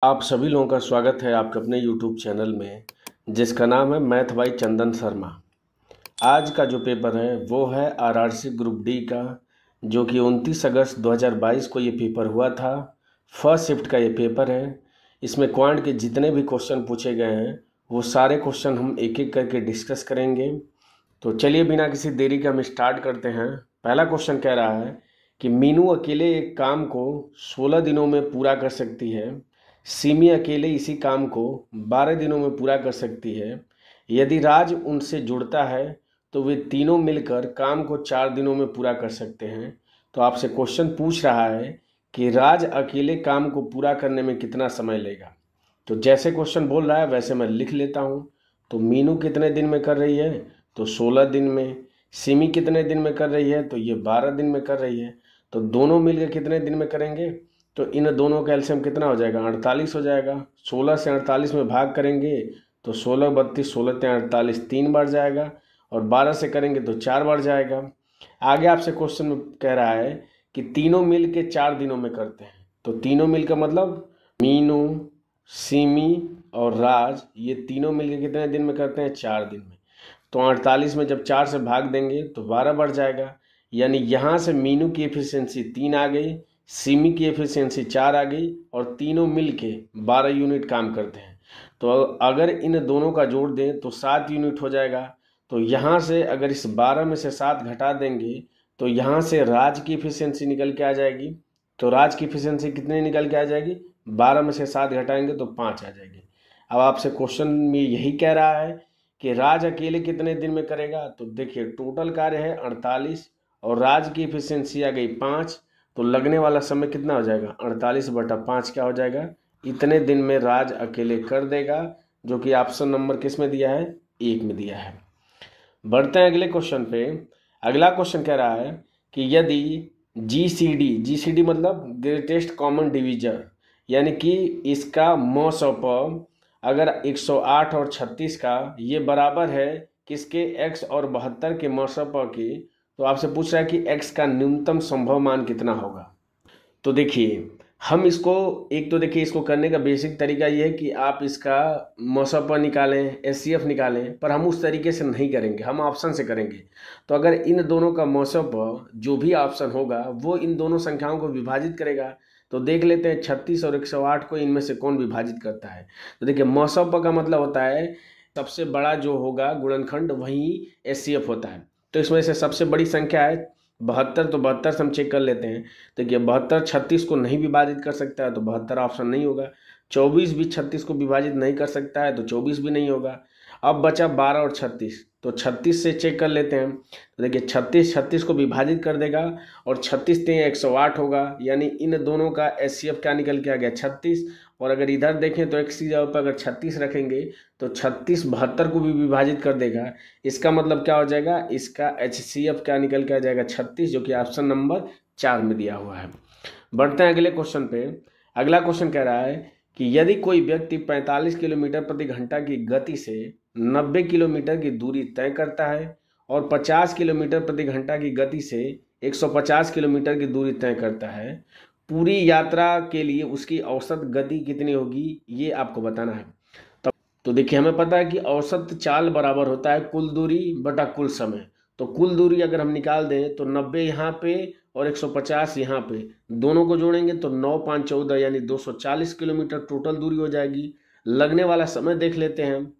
आप सभी लोगों का स्वागत है आपके अपने YouTube चैनल में, जिसका नाम है मैथ बाई चंदन शर्मा। आज का जो पेपर है वो है आरआरसी ग्रुप डी का, जो कि 29 अगस्त 2022 को ये पेपर हुआ था। फर्स्ट शिफ्ट का ये पेपर है। इसमें क्वांट के जितने भी क्वेश्चन पूछे गए हैं वो सारे क्वेश्चन हम एक एक करके डिस्कस करेंगे। तो चलिए बिना किसी देरी के हम स्टार्ट करते हैं। पहला क्वेश्चन कह रहा है कि मीनू अकेले एक काम को 16 दिनों में पूरा कर सकती है, सिमी अकेले इसी काम को 12 दिनों में पूरा कर सकती है। यदि राज उनसे जुड़ता है तो वे तीनों मिलकर काम को 4 दिनों में पूरा कर सकते हैं। तो आपसे क्वेश्चन पूछ रहा है कि राज अकेले काम को पूरा करने में कितना समय लेगा। तो जैसे क्वेश्चन बोल रहा है वैसे मैं लिख लेता हूँ। तो मीनू कितने दिन में कर रही है, तो 16 दिन में। सिमी कितने दिन में कर रही है, तो ये 12 दिन में कर रही है। तो दोनों मिलकर कितने दिन में करेंगे, तो इन दोनों का एलसीएम कितना हो जाएगा, 48 हो जाएगा। 16 से 48 में भाग करेंगे तो 16 32, 16 48, 3 बार जाएगा। और 12 से करेंगे तो 4 बार जाएगा। आगे आपसे क्वेश्चन में कह रहा है कि तीनों मिल के 4 दिनों में करते हैं। तो तीनों मिल का मतलब मीनू, सिमी और राज, ये तीनों मिल के कितने दिन में करते हैं, 4 दिन में। तो 48 में जब 4 से भाग देंगे तो 12 बढ़ जाएगा। यानी यहाँ से मीनू की एफिशिएंसी 3 आ गई, सिमी की एफिशिएंसी 4 आ गई, और तीनों मिल के 12 यूनिट काम करते हैं। तो अगर इन दोनों का जोड़ दें तो 7 यूनिट हो जाएगा। तो यहाँ से अगर इस 12 में से 7 घटा देंगे तो यहाँ से राज की एफिशिएंसी निकल के आ जाएगी। तो राज की एफिशिएंसी कितनी निकल के आ जाएगी, 12 में से 7 घटाएंगे तो 5 आ जाएगी। अब आपसे क्वेश्चन में यही कह रहा है कि राज अकेले कितने दिन में करेगा। तो देखिए टोटल कार्य है 48 और राज की एफिशिएंसी आ गई 5। तो लगने वाला समय कितना हो जाएगा, 48/5 क्या हो जाएगा, इतने दिन में राज अकेले कर देगा। जो कि ऑप्शन नंबर किस में दिया है, 1 में दिया है। बढ़ते हैं अगले क्वेश्चन पे। अगला क्वेश्चन कह रहा है कि यदि जीसीडी मतलब ग्रेटेस्ट कॉमन डिवीजर, यानी कि इसका मॉसअप अगर 108 और 36 का ये बराबर है किसके, x और 72 के मॉसअप की, तो आपसे पूछ रहा है कि x का न्यूनतम संभव मान कितना होगा। तो देखिए हम इसको एक, तो देखिए इसको करने का बेसिक तरीका ये है कि आप इसका मॉसअप निकालें, एचसीएफ निकालें, पर हम उस तरीके से नहीं करेंगे, हम ऑप्शन से करेंगे। तो अगर इन दोनों का मॉसअप जो भी ऑप्शन होगा वो इन दोनों संख्याओं को विभाजित करेगा। तो देख लेते हैं 36 और 108 को इनमें से कौन विभाजित करता है। तो देखिए मॉसअप का मतलब होता है सबसे बड़ा जो होगा गुणनखंड वही एचसीएफ होता है। तो इसमें से सबसे बड़ी संख्या है 72, तो 72 से हम चेक कर लेते हैं। देखिए 72 36 को नहीं विभाजित कर सकता है तो 72 ऑप्शन नहीं होगा। 24 भी 36 को विभाजित नहीं कर सकता है तो 24 भी नहीं होगा। अब बचा 12 और 36, तो 36 से चेक कर लेते हैं। तो देखिए 36 को विभाजित कर देगा और 36 से 108 होगा, यानी इन दोनों का एचसीएफ क्या निकल के आ गया, 36। और अगर इधर देखें तो x की जगह पर अगर 36 रखेंगे तो 36 72 को भी विभाजित कर देगा। इसका मतलब क्या हो जाएगा, इसका एचसीएफ क्या निकल के आ जाएगा, 36, जो कि ऑप्शन नंबर 4 में दिया हुआ है। बढ़ते हैं अगले क्वेश्चन पे। अगला क्वेश्चन कह रहा है कि यदि कोई व्यक्ति 45 किलोमीटर प्रति घंटा की गति से 90 किलोमीटर की दूरी तय करता है और 50 किलोमीटर प्रति घंटा की गति से 150 किलोमीटर की दूरी तय करता है, पूरी यात्रा के लिए उसकी औसत गति कितनी होगी ये आपको बताना है। तो देखिए हमें पता है कि औसत चाल बराबर होता है कुल दूरी बटा कुल समय। तो कुल दूरी अगर हम निकाल दें तो 90 यहाँ पे और 150 यहाँ पे, दोनों को जोड़ेंगे तो 9 5 14 यानी 240 किलोमीटर टोटल दूरी हो जाएगी। लगने वाला समय देख लेते हैं।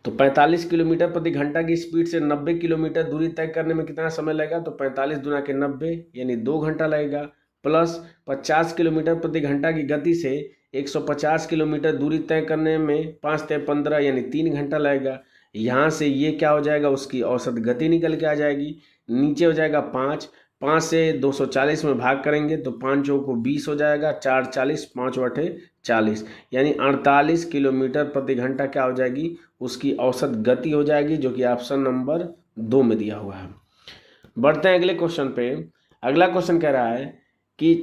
तो 45 किलोमीटर प्रति घंटा की स्पीड से 90 किलोमीटर दूरी तय करने में कितना समय लगेगा, तो 45 दूना के 90 यानी 2 घंटा लगेगा। प्लस 50 किलोमीटर प्रति घंटा की गति से 150 किलोमीटर दूरी तय करने में 5 ते 15 यानी 3 घंटा लगेगा। यहाँ से ये क्या हो जाएगा, उसकी औसत गति निकल के आ जाएगी। नीचे हो जाएगा 5, 5 से 240 में भाग करेंगे तो 5 चौको 20 हो जाएगा, 4 40, 5 बटे 40 यानी 48 किलोमीटर प्रति घंटा क्या हो जाएगी, उसकी औसत गति हो जाएगी, जो कि ऑप्शन नंबर 2 में दिया हुआ है। बढ़ते हैं अगले क्वेश्चन पे। अगला क्वेश्चन कह रहा है कि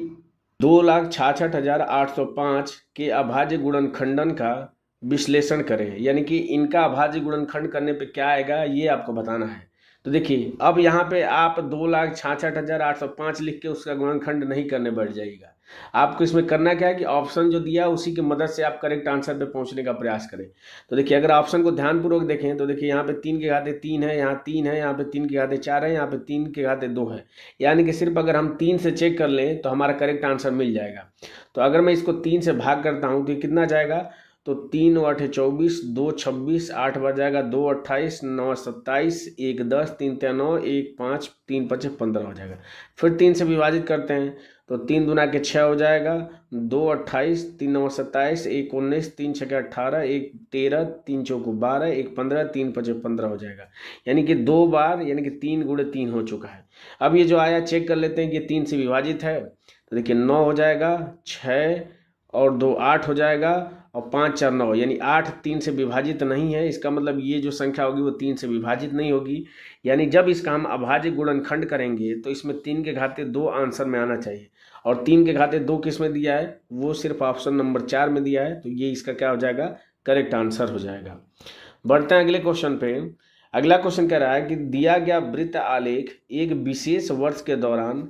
2,66,805 के अभाज्य गुणनखंडन का विश्लेषण करें, यानी कि इनका अभाज्य गुणनखंड करने पे क्या आएगा ये आपको बताना है। तो देखिए अब यहाँ पे आप 2,66,805 लिख के उसका गुणनखंड नहीं करने बैठ जाइएगा। आपको इसमें करना क्या है कि ऑप्शन जो दिया उसी की मदद से आप करेक्ट आंसर पे पहुंचने का प्रयास करें। तो देखिए अगर ऑप्शन को ध्यानपूर्वक देखें तो देखिए यहाँ पे 3 के घाते 3 है, यहाँ 3 है, यहाँ पे 3 के घाते 4 है, यहाँ पे 3 के घाते 2 है। यानी कि सिर्फ अगर हम 3 से चेक कर लें तो हमारा करेक्ट आंसर मिल जाएगा। तो अगर मैं इसको 3 से भाग करता हूँ तो ये कितना जाएगा, तो 3 8 24, 2 26, 8 बढ़ जाएगा, 2 28, 9 27, 1 10, 3 3 9, 1 5, 3 5 15 हो जाएगा। फिर 3 से विभाजित करते हैं तो 3 दूना के 6 हो जाएगा, 2 28, 3 9 27, 1 19, 3 6 18, 1 13, 3 चौको 12, 1 15, 3 5 15 हो जाएगा। यानी कि 2 बार यानी कि 3 गुणे 3 हो चुका है। अब ये जो आया चेक कर लेते हैं कि 3 से विभाजित है, तो देखिए 9 हो जाएगा, 6 और 2 8 हो जाएगा, और 5 4 9 यानी 8 3 से विभाजित नहीं है। इसका मतलब ये जो संख्या होगी वो 3 से विभाजित नहीं होगी। यानी जब इसका हम अभाज्य गुणनखंड करेंगे तो इसमें 3 के घाते 2 आंसर में आना चाहिए, और 3 के घाते 2 किस में दिया है, वो सिर्फ ऑप्शन नंबर 4 में दिया है। तो ये इसका क्या हो जाएगा, करेक्ट आंसर हो जाएगा। बढ़ते हैं अगले क्वेश्चन पे। अगला क्वेश्चन कह रहा है कि दिया गया वृत्त आलेख एक विशेष वर्ष के दौरान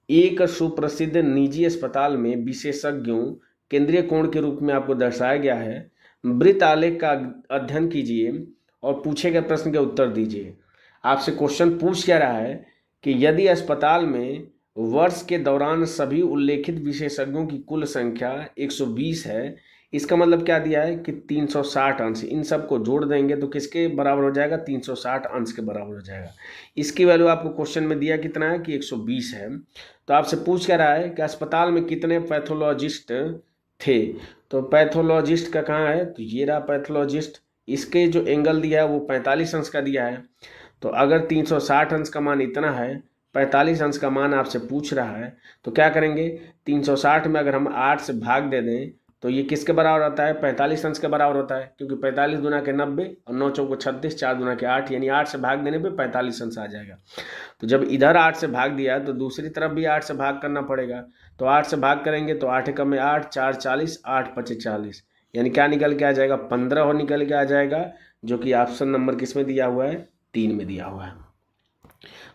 एक सुप्रसिद्ध निजी अस्पताल में विशेषज्ञों केंद्रीय कोण के रूप में आपको दर्शाया गया है। वृत्त आलेख का अध्ययन कीजिए और पूछे गए प्रश्न के उत्तर दीजिए। आपसे क्वेश्चन पूछ क्या रहा है कि यदि अस्पताल में वर्ष के दौरान सभी उल्लेखित विशेषज्ञों की कुल संख्या 120 है, इसका मतलब क्या दिया है कि 360 अंश, इन सबको जोड़ देंगे तो किसके बराबर हो जाएगा, 360 अंश के बराबर हो जाएगा। इसकी वैल्यू आपको क्वेश्चन में दिया कितना है कि 120 है। तो आपसे पूछ क्या रहा है कि अस्पताल में कितने पैथोलॉजिस्ट थे। तो पैथोलॉजिस्ट का कहाँ है, तो ये रहा पैथोलॉजिस्ट। इसके जो एंगल दिया है वो 45 अंश का दिया है। तो अगर 360 अंश का मान इतना है, 45 अंश का मान आपसे पूछ रहा है, तो क्या करेंगे, 360 में अगर हम 8 से भाग दे दें तो ये किसके बराबर होता है, 45 अंश के बराबर होता है, क्योंकि 45 दूना के 90 और 9 चौको 36, 4 दूना के 8, यानी 8 से भाग देने पे 45 अंश आ जाएगा। तो जब इधर 8 से भाग दिया तो दूसरी तरफ भी 8 से भाग करना पड़ेगा। तो 8 से भाग करेंगे तो 8 एकम में 8, 4 40, 8 5 40, यानी क्या निकल के आ जाएगा, 15 हो निकल के आ जाएगा, जो कि ऑप्शन नंबर किस में दिया हुआ है, 3 में दिया हुआ है।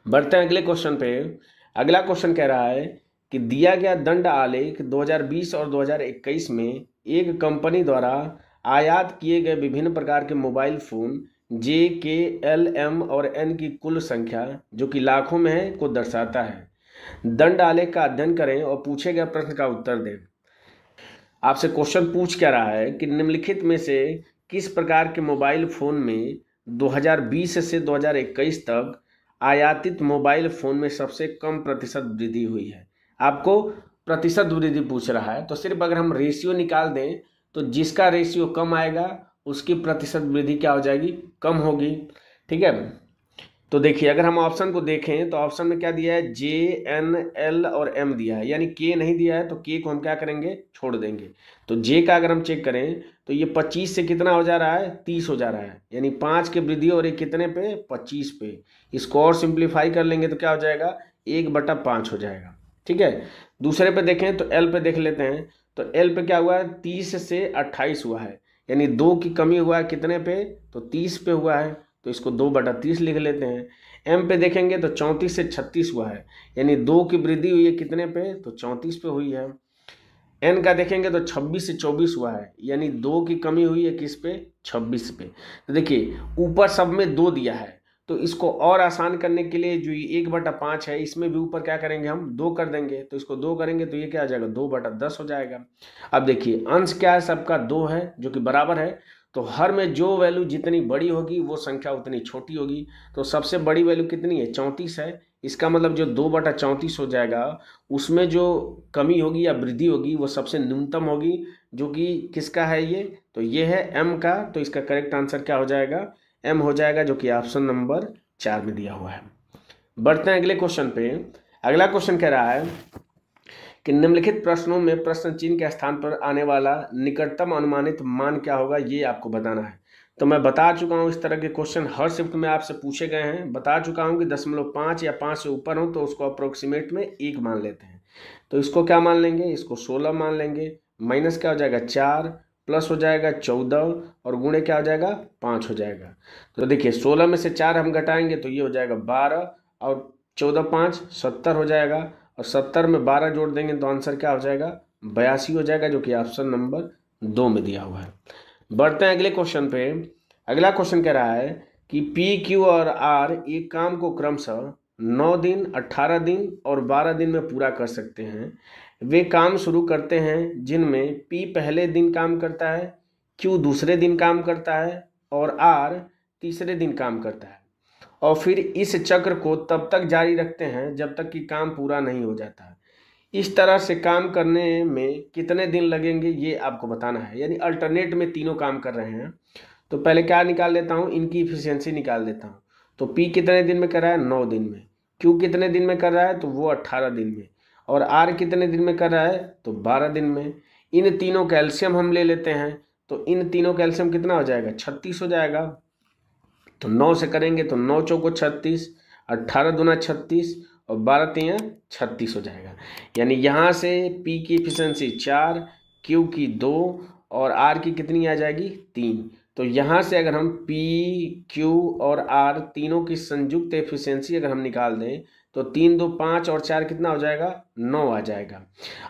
बढ़ते हैं अगले क्वेश्चन पे। अगला क्वेश्चन कह रहा है कि दिया गया दंड आलेख 2020 और 2021 में एक कंपनी द्वारा आयात किए गए विभिन्न प्रकार के मोबाइल फोन जे, के, एल, एम और एन की कुल संख्या जो कि लाखों में है को दर्शाता है। दंड आलेख का अध्ययन करें और पूछे गए प्रश्न का उत्तर दें। आपसे क्वेश्चन पूछ क्या रहा है कि निम्नलिखित में से किस प्रकार के मोबाइल फोन में 2020 से 2021 तक आयातित मोबाइल फोन में सबसे कम प्रतिशत वृद्धि हुई है। आपको प्रतिशत वृद्धि पूछ रहा है, तो सिर्फ अगर हम रेशियो निकाल दें तो जिसका रेशियो कम आएगा उसकी प्रतिशत वृद्धि क्या हो जाएगी, कम होगी। ठीक है, तो देखिए अगर हम ऑप्शन को देखें तो ऑप्शन में क्या दिया है, जे, एन, एल और एम दिया है, यानी के नहीं दिया है, तो के को हम क्या करेंगे, छोड़ देंगे। तो जे का अगर हम चेक करें तो ये 25 से कितना हो जा रहा है, 30 हो जा रहा है, यानी 5 की वृद्धि और ये कितने पे, 25 पे। इसको और सिंप्लीफाई कर लेंगे तो क्या हो जाएगा, 1/5 हो जाएगा। ठीक है, दूसरे पे देखें तो एल पे देख लेते हैं। तो एल पे क्या हुआ है, 30 से 28 हुआ है, यानी 2 की कमी हुआ है कितने पे, तो 30 पे हुआ है, तो इसको 2/30 लिख लेते हैं। एम पे देखेंगे तो 34 से 36 हुआ है, यानी 2 की वृद्धि हुई है कितने पे, तो 34 पे हुई है। एन का देखेंगे तो 26 से 24 हुआ है, यानी 2 की कमी हुई है किस पे, 26 पे। तो देखिए ऊपर सब में 2 दिया है, तो इसको और आसान करने के लिए जो ये 1/5 है इसमें भी ऊपर क्या करेंगे, हम 2 कर देंगे। तो इसको 2 करेंगे तो ये क्या आ जाएगा, 2/10 हो जाएगा। अब देखिए अंश क्या है, सबका 2 है जो कि बराबर है, तो हर में जो वैल्यू जितनी बड़ी होगी वो संख्या उतनी छोटी होगी। तो सबसे बड़ी वैल्यू कितनी है, 34 है। इसका मतलब जो 2/34 हो जाएगा उसमें जो कमी होगी या वृद्धि होगी वो सबसे न्यूनतम होगी, जो कि किसका है ये, तो ये है एम का। तो इसका करेक्ट आंसर क्या हो जाएगा, एम हो जाएगा, जो कि ऑप्शन नंबर 4 में दिया हुआ है। बढ़ते हैं अगले क्वेश्चन पे। अगला क्वेश्चन कह रहा है कि निम्नलिखित प्रश्नों में प्रश्न चिन्ह के स्थान पर आने वाला निकटतम अनुमानित मान क्या होगा, ये आपको बताना है। तो मैं बता चुका हूँ इस तरह के क्वेश्चन हर शिफ्ट में आपसे पूछे गए हैं। बता चुका हूँ कि 0.5 या 5 से ऊपर हो तो उसको अप्रोक्सीमेट में 1 मान लेते हैं। तो इसको क्या मान लेंगे, इसको 16 मान लेंगे, माइनस क्या हो जाएगा 4, प्लस हो जाएगा 14 और गुणे क्या हो जाएगा 5 हो जाएगा। तो देखिए 16 में से 4 हम घटाएंगे तो ये हो जाएगा 12 और 14 5 70 हो जाएगा और 70 में 12 जोड़ देंगे तो आंसर क्या हो जाएगा 82 हो जाएगा, जो कि ऑप्शन नंबर 2 में दिया हुआ है। बढ़ते हैं अगले क्वेश्चन पे। अगला क्वेश्चन कह रहा है कि पी क्यू और आर एक काम को क्रमशः 9 दिन 18 दिन और 12 दिन में पूरा कर सकते हैं। वे काम शुरू करते हैं जिनमें पी पहले दिन काम करता है, क्यू दूसरे दिन काम करता है और आर तीसरे दिन काम करता है, और फिर इस चक्र को तब तक जारी रखते हैं जब तक कि काम पूरा नहीं हो जाता। इस तरह से काम करने में कितने दिन लगेंगे ये आपको बताना है। यानी अल्टरनेट में तीनों काम कर रहे हैं। तो पहले क्या निकाल लेता हूँ, इनकी इफिशियंसी निकाल देता हूँ। तो पी कितने दिन में कर रहा है 9 दिन में, क्यू कितने दिन में कर रहा है तो वो 18 दिन में, और आर कितने दिन में कर रहा है तो 12 दिन में। इन तीनों कैल्शियम हम ले लेते हैं तो इन तीनों कैल्शियम कितना हो जाएगा 36 हो जाएगा। तो 9 से करेंगे तो 9 चौको 36, 18 दूना 36 और 12 तियाँ 36 हो जाएगा। यानी यहाँ से P की एफिशिएंसी 4, Q की 2 और R की कितनी आ जाएगी 3। तो यहाँ से अगर हम P, Q और R तीनों की संयुक्त एफिशिएंसी अगर हम निकाल दें तो 3 2 5 और 4 कितना हो जाएगा 9 आ जाएगा।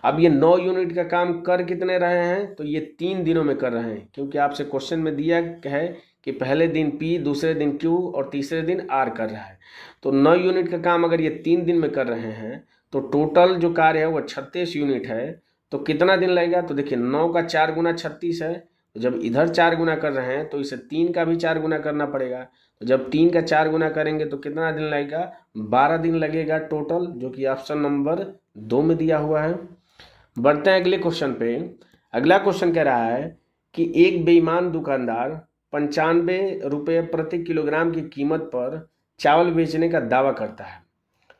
अब ये 9 यूनिट का काम कर कितने रहे हैं तो ये 3 दिनों में कर रहे हैं, क्योंकि आपसे क्वेश्चन में दिया है कि पहले दिन P, दूसरे दिन Q और तीसरे दिन R कर रहा है। तो 9 यूनिट का काम अगर ये 3 दिन में कर रहे हैं तो टोटल जो कार्य है वो 36 यूनिट है। तो कितना दिन लगेगा तो देखिए 9 का 4 गुना 36 है, तो जब इधर 4 गुना कर रहे हैं तो इसे 3 का भी 4 गुना करना पड़ेगा। तो जब 3 का 4 गुना करेंगे तो कितना दिन लगेगा 12 दिन लगेगा टोटल, जो कि ऑप्शन नंबर 2 में दिया हुआ है। बढ़ते हैं अगले क्वेश्चन पे। अगला क्वेश्चन कह रहा है कि एक बेईमान दुकानदार 95 रुपये प्रति किलोग्राम की कीमत पर चावल बेचने का दावा करता है,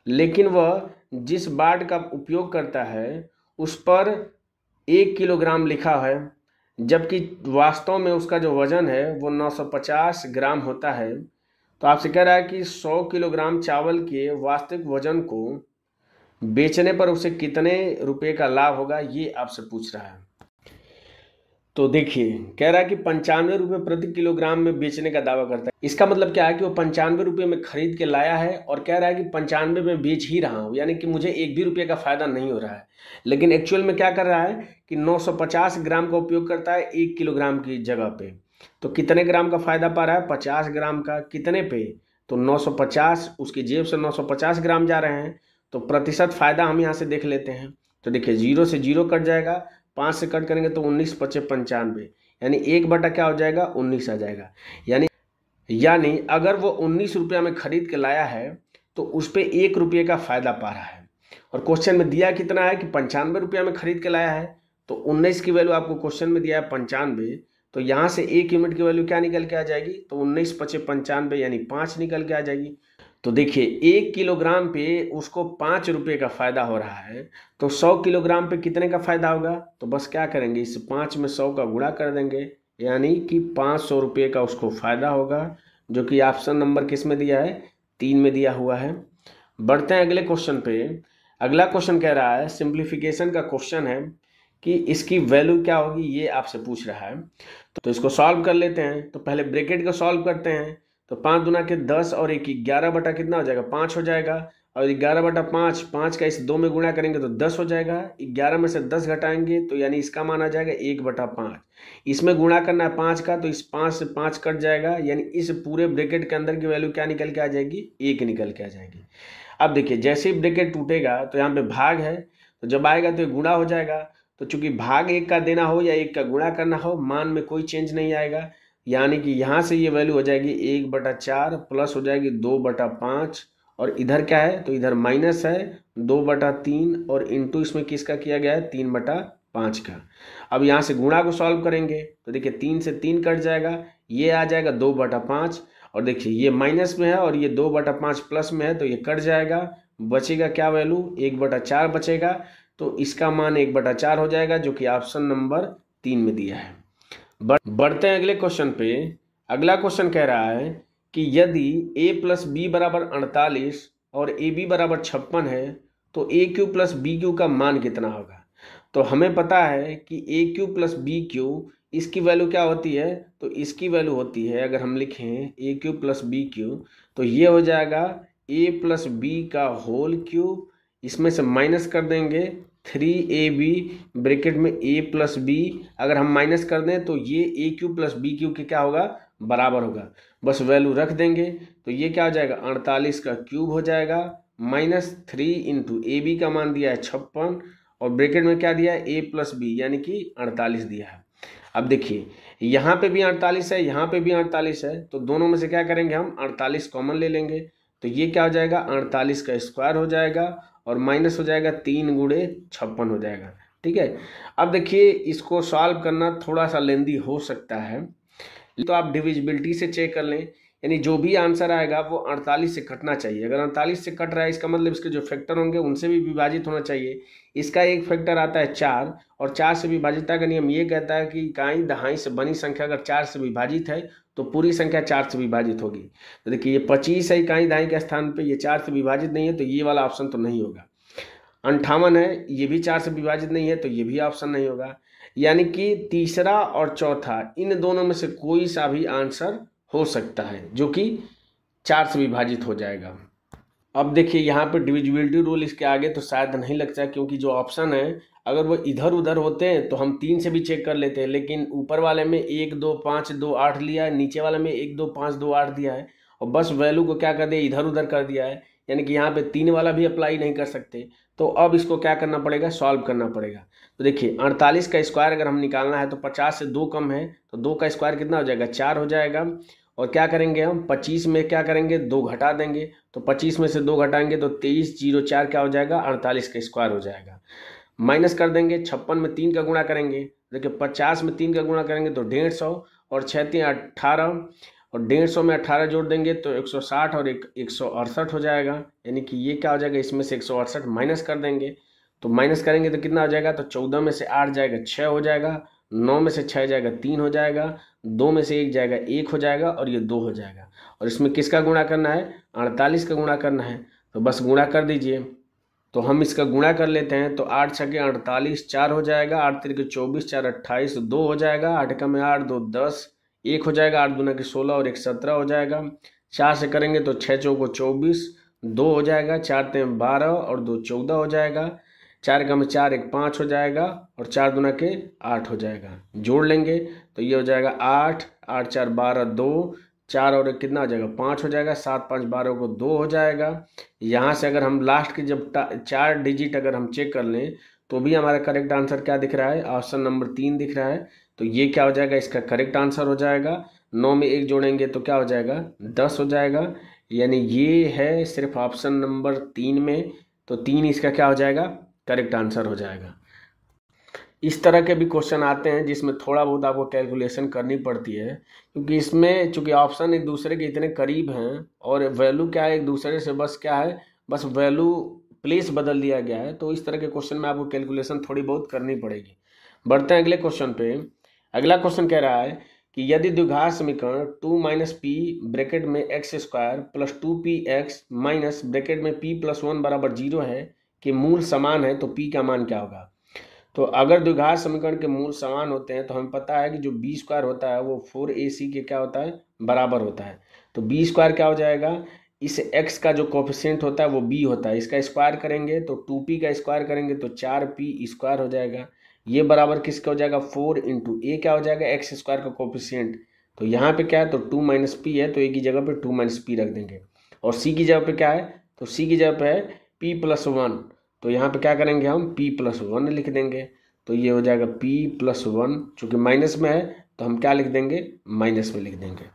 लेकिन वह जिस बाट का उपयोग करता है उस पर 1 किलोग्राम लिखा है, जबकि वास्तव में उसका जो वजन है वो 950 ग्राम होता है। तो आपसे कह रहा है कि 100 किलोग्राम चावल के वास्तविक वजन को बेचने पर उसे कितने रुपए का लाभ होगा, ये आपसे पूछ रहा है। तो देखिए कह रहा है कि 95 रुपये प्रति किलोग्राम में बेचने का दावा करता है। इसका मतलब क्या है कि वो 95 रुपये में खरीद के लाया है और कह रहा है कि 95 में बेच ही रहा हूँ, यानी कि मुझे 1 भी रुपये का फायदा नहीं हो रहा है। लेकिन एक्चुअल में क्या कर रहा है कि 950 ग्राम का उपयोग करता है 1 किलोग्राम की जगह पे। तो कितने ग्राम का फायदा पा रहा है 50 ग्राम का। कितने पे तो 950, उसकी जेब से 950 ग्राम जा रहे हैं। तो प्रतिशत फायदा हम यहाँ से देख लेते हैं। तो देखिए 0 से 0 कट जाएगा, 5 से कट करेंगे तो 19 पचे 95, यानी 1 बटा क्या हो जाएगा 19 आ जाएगा। यानी अगर वो 19 रुपया में खरीद के लाया है तो उस पर 1 रुपये का फायदा पा रहा है। और क्वेश्चन में दिया कितना है कि 95 रुपया में खरीद के लाया है, तो 19 की वैल्यू आपको क्वेश्चन में दिया है 95। तो यहाँ से 1 यूनिट की वैल्यू क्या निकल के आ जाएगी तो 19 पचे 95 यानी 5 निकल के आ जाएगी। तो देखिए 1 किलोग्राम पे उसको 5 रुपये का फायदा हो रहा है, तो 100 किलोग्राम पे कितने का फायदा होगा। तो बस क्या करेंगे इस 5 में 100 का गुणा कर देंगे, यानी कि 500 रुपये का उसको फायदा होगा, जो कि ऑप्शन नंबर किस में दिया है 3 में दिया हुआ है। बढ़ते हैं अगले क्वेश्चन पे। अगला क्वेश्चन कह रहा है सिंप्लीफिकेशन का क्वेश्चन है कि इसकी वैल्यू क्या होगी ये आपसे पूछ रहा है। तो इसको सॉल्व कर लेते हैं। तो पहले ब्रैकेट को सॉल्व करते हैं। तो 5 दूना के 10 और 1 11 बटा कितना हो जाएगा 5 हो जाएगा, और 11 बटा 5, 5 का इस 2 में गुणा करेंगे तो 10 हो जाएगा। 11 में से 10 घटाएंगे तो यानी इसका मान आ जाएगा 1 बटा 5। इसमें गुणा करना है 5 का, तो इस 5 से 5 कट जाएगा, यानी इस पूरे ब्रैकेट के अंदर की वैल्यू क्या निकल के आ जाएगी 1 निकल के आ जाएगी। अब देखिए जैसे ही ब्रैकेट टूटेगा तो यहाँ पे भाग है, तो जब आएगा तो ये गुणा हो जाएगा। तो चूंकि भाग 1 का देना हो या 1 का गुणा करना हो, मान में कोई चेंज नहीं आएगा, यानी कि यहाँ से ये वैल्यू हो जाएगी 1 बटा 4 प्लस हो जाएगी 2 बटा 5, और इधर क्या है तो इधर माइनस है 2 बटा 3 और इंटू इसमें किसका किया गया है 3 बटा 5 का। अब यहाँ से गुणा को सॉल्व करेंगे तो देखिए 3 से 3 कट जाएगा, ये आ जाएगा 2 बटा 5, और देखिए ये माइनस में है और ये 2 बटा 5 प्लस में है, तो ये कट जाएगा, बचेगा क्या वैल्यू 1 बटा 4 बचेगा। तो इसका मान 1 बटा 4 हो जाएगा, जो कि ऑप्शन नंबर 3 में दिया है। बढ़ते हैं अगले क्वेश्चन पे। अगला क्वेश्चन कह रहा है कि यदि a प्लस बी बराबर 48 और ए बी बराबर 56 है तो ए क्यू प्लस बी क्यू का मान कितना होगा। तो हमें पता है कि ए क्यू प्लस बी क्यू इसकी वैल्यू क्या होती है, तो इसकी वैल्यू होती है, अगर हम लिखें ए क्यूब प्लस बी क्यूब, तो ये हो जाएगा ए प्लस बी का होल क्यूब, इसमें से माइनस कर देंगे 3ab ब्रैकेट में a प्लस बी, अगर हम माइनस कर दें तो ये ए क्यूब प्लस बी क्यूब के क्या होगा, बराबर होगा। बस वैल्यू रख देंगे तो ये क्या हो जाएगा, 48 का क्यूब हो जाएगा, -3 इंटू ए बी का मान दिया है 56, और ब्रैकेट में क्या दिया है, a प्लस बी यानी कि 48 दिया है। अब देखिए यहाँ पे भी 48 है, यहाँ पे भी 48 है, तो दोनों में से क्या करेंगे, हम 48 कॉमन ले लेंगे, तो ये क्या हो जाएगा, 48 का स्क्वायर हो जाएगा, और माइनस हो जाएगा 3 गुणे 56 हो जाएगा। ठीक है, अब देखिए इसको सॉल्व करना थोड़ा सा लेंदी हो सकता है, तो आप डिविजिबिलिटी से चेक कर लें, यानी जो भी आंसर आएगा वो 48 से कटना चाहिए। अगर 48 से कट रहा है इसका मतलब इसके जो फैक्टर होंगे उनसे भी विभाजित होना चाहिए। इसका एक फैक्टर आता है 4, और 4 से विभाजितता का नियम ये कहता है कि इकाई दहाई से बनी संख्या अगर 4 से विभाजित है तो पूरी संख्या 4 से विभाजित होगी। तो देखिए ये 25 है इकाई दहाई के स्थान पे, ये 4 से विभाजित नहीं है तो ये वाला ऑप्शन तो नहीं होगा। 58 है, ये भी 4 से विभाजित नहीं है तो ये भी ऑप्शन नहीं होगा। यानी कि तीसरा और चौथा इन दोनों में से कोई सा भी आंसर हो सकता है जो कि 4 से विभाजित हो जाएगा। अब देखिए यहाँ पे डिविजिबिलिटी रूल इसके आगे तो शायद नहीं लगता, क्योंकि जो ऑप्शन है अगर वो इधर उधर होते हैं तो हम 3 से भी चेक कर लेते हैं, लेकिन ऊपर वाले में 1 2 5 2 8 लिया है, नीचे वाले में 1 2 5 2 8 दिया है, और बस वैल्यू को क्या कर दिया, इधर उधर कर दिया है, यानी कि यहाँ पे 3 वाला भी अप्लाई नहीं कर सकते। तो अब इसको क्या करना पड़ेगा, सॉल्व करना पड़ेगा। तो देखिए 48 का स्क्वायर अगर हम निकालना है तो 50 से 2 कम है, तो 2 का स्क्वायर कितना हो जाएगा, 4 हो जाएगा। और क्या करेंगे हम, 25 में क्या करेंगे, 2 घटा देंगे, तो 25 में से 2 घटाएंगे तो 2304 क्या हो जाएगा, 48 का स्क्वायर हो जाएगा। माइनस कर देंगे, 56 में 3 का गुणा करेंगे, देखिए 50 में 3 का गुणा करेंगे तो 150, और 6 3 18, और 150 में 18 जोड़ देंगे तो 160 और 168 हो जाएगा। यानी कि ये क्या हो जाएगा, इसमें से 168 माइनस कर देंगे, तो माइनस करेंगे तो कितना हो जाएगा, तो 14 में से 8 जाएगा 6 हो जाएगा, 9 में से 6 जाएगा 3 हो जाएगा, 2 में से 1 जाएगा 1 हो जाएगा, और ये 2 हो जाएगा। और इसमें किसका गुणा करना है, 48 का गुणा करना है, तो बस गुणा कर दीजिए। तो हम इसका गुणा कर लेते हैं, तो 8 छके 48, 4 हो जाएगा, 8 तिरके 24, 4 28, 2 हो जाएगा, 8 का में 8 2 10, 1 हो जाएगा, 8 दूना के 16 और 1 17 हो जाएगा। 4 से करेंगे तो 6 चौको 24, 2 हो जाएगा, 4 3 12 और 2 14 हो जाएगा, 4 का में 4 1 5 हो जाएगा, और 4 दूना के 8 हो जाएगा। जोड़ लेंगे तो ये हो जाएगा 8 8 4 12 2, 4 और 1 कितना हो जाएगा, 5 हो जाएगा, 7 5 12 को 2 हो जाएगा। यहाँ से अगर हम लास्ट के जब 4 डिजिट अगर हम चेक कर लें तो भी हमारा करेक्ट आंसर क्या दिख रहा है, ऑप्शन नंबर 3 दिख रहा है। तो ये क्या हो जाएगा, इसका करेक्ट आंसर हो जाएगा। 9 में 1 जोड़ेंगे तो क्या हो जाएगा, 10 हो जाएगा। यानी ये है सिर्फ ऑप्शन नंबर 3 में, तो 3 इसका क्या हो जाएगा, करेक्ट आंसर हो जाएगा। इस तरह के भी क्वेश्चन आते हैं जिसमें थोड़ा बहुत आपको कैलकुलेशन करनी पड़ती है, क्योंकि इसमें चूंकि ऑप्शन एक दूसरे के इतने करीब हैं और वैल्यू क्या है एक दूसरे से, बस क्या है, बस वैल्यू प्लेस बदल दिया गया है, तो इस तरह के क्वेश्चन में आपको कैलकुलेशन थोड़ी बहुत करनी पड़ेगी। बढ़ते हैं अगले क्वेश्चन पे। अगला क्वेश्चन कह रहा है कि यदि द्विघात समीकरण 2 - p ब्रैकेट में x square plus 2px minus bracket में p + 1 बराबर 0 है कि मूल समान है, तो p का मान क्या होगा। तो अगर द्विघात समीकरण के मूल समान होते हैं तो हमें पता है कि जो b स्क्वायर होता है वो 4ac के क्या होता है, बराबर होता है। तो b स्क्वायर क्या हो जाएगा, इस x का जो कोफिशिएंट होता है वो b होता है, इसका स्क्वायर करेंगे तो 2p का स्क्वायर करेंगे तो 4p स्क्वायर हो जाएगा। ये बराबर किसका हो जाएगा, 4 इंटू ए क्या हो जाएगा, एक्स स्क्वायर का कोफिशिएंट। तो यहाँ पे क्या है, तो 2 - p है, तो ए की जगह पे 2 - p रख देंगे, और c की जगह पे क्या है, तो c की जगह पे है p + 1, तो यहाँ पे क्या करेंगे हम p + 1 लिख देंगे। तो ये हो जाएगा p + 1, चूँकि माइनस में है तो हम क्या लिख देंगे, माइनस में लिख देंगे।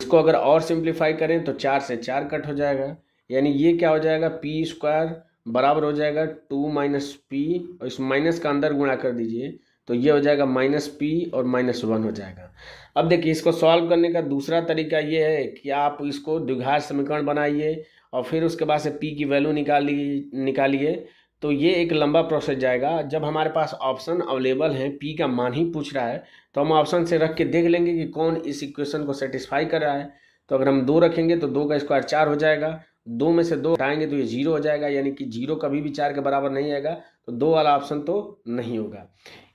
इसको अगर और सिंप्लीफाई करें तो 4 से 4 कट हो जाएगा, यानी ये क्या हो जाएगा, p स्क्वायर बराबर हो जाएगा 2 - p, और इस माइनस का अंदर गुणा कर दीजिए तो ये हो जाएगा -p और -1 हो जाएगा। अब देखिए इसको सॉल्व करने का दूसरा तरीका ये है कि आप इसको द्विघात समीकरण बनाइए और फिर उसके बाद से p की वैल्यू निकालिए। तो ये एक लंबा प्रोसेस जाएगा। जब हमारे पास ऑप्शन अवेलेबल हैं, p का मान ही पूछ रहा है, तो हम ऑप्शन से रख के देख लेंगे कि कौन इस इक्वेशन को सेटिस्फाई कर रहा है। तो अगर हम 2 रखेंगे तो 2 का स्क्वायर 4 हो जाएगा, 2 में से 2 हटाएंगे तो ये 0 हो जाएगा, यानी कि 0 कभी भी 4 के बराबर नहीं आएगा, तो 2 वाला ऑप्शन तो नहीं होगा।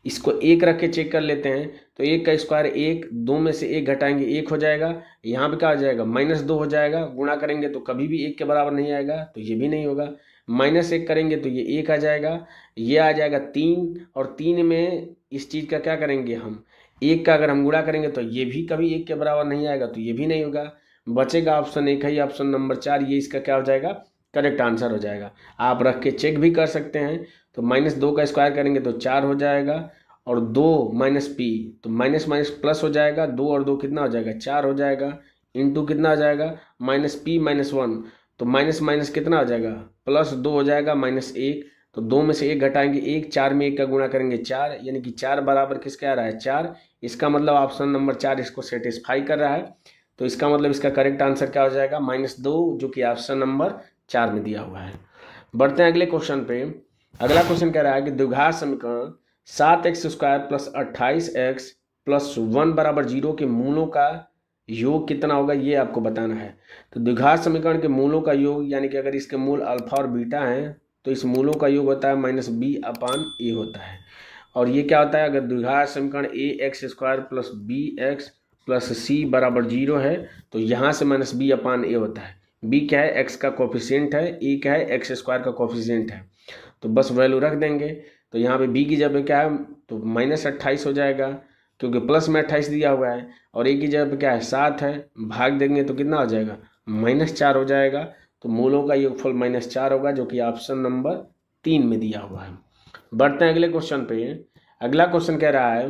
इसको 1 रख के चेक कर लेते हैं, तो 1 का स्क्वायर 1, 2 में से 1 घटाएंगे 1 हो जाएगा, यहाँ पे क्या हो जाएगा -2 हो जाएगा, गुणा करेंगे तो कभी भी 1 के बराबर नहीं आएगा, तो ये भी नहीं होगा। -1 करेंगे तो ये 1 आ जाएगा, ये आ जाएगा 3, और 3 में इस चीज़ का क्या करेंगे हम, 1 का अगर हम गुणा करेंगे तो ये भी कभी 1 के बराबर नहीं आएगा, तो ये भी नहीं होगा। बचेगा ऑप्शन एक है, ऑप्शन नंबर 4, ये इसका क्या हो जाएगा, करेक्ट आंसर हो जाएगा। आप रख के चेक भी कर सकते हैं। तो -2 का स्क्वायर करेंगे तो 4 हो जाएगा, और 2 माइनस पी, तो माइनस माइनस प्लस हो जाएगा, 2 और 2 कितना हो जाएगा, 4 हो जाएगा, इंटू कितना हो जाएगा, -p-1, तो माइनस माइनस कितना हो जाएगा, +2 हो जाएगा, -1, तो 2 में से 1 घटाएंगे 1, 4 में 1 का गुणा करेंगे 4, यानी कि 4 बराबर किसके आ रहा है, 4। इसका मतलब ऑप्शन नंबर 4 इसको सेटिस्फाई कर रहा है। तो इसका मतलब इसका करेक्ट आंसर क्या हो जाएगा, -2, जो कि ऑप्शन नंबर 4 में दिया हुआ है। बढ़ते हैं अगले क्वेश्चन पे। अगला क्वेश्चन कह रहा है कि द्विघात समीकरण 7x² + 28x + 1 = 0 के मूलों का योग कितना होगा, ये आपको बताना है। तो द्विघात समीकरण के मूलों का योग, यानी कि अगर इसके मूल अल्फा और बीटा हैं तो इस मूलों का योग होता है -b/a होता है। और ये क्या होता है, अगर द्विघात समीकरण ax² + bx + c = 0 है तो यहाँ से -b/a होता है। b क्या है, x का कोफिशिएंट है, a क्या है, x² का कोफिशिएंट है। तो बस वैल्यू रख देंगे, तो यहाँ पे b की जगह क्या है, तो -28 हो जाएगा, क्योंकि प्लस में 28 दिया हुआ है, और a की जगह पे क्या है, 7 है, भाग देंगे तो कितना हो जाएगा, -4 हो जाएगा। तो मूलों का योगफल -4 होगा, जो कि ऑप्शन नंबर 3 में दिया हुआ है। बढ़ते हैं अगले क्वेश्चन पे। अगला क्वेश्चन कह रहा है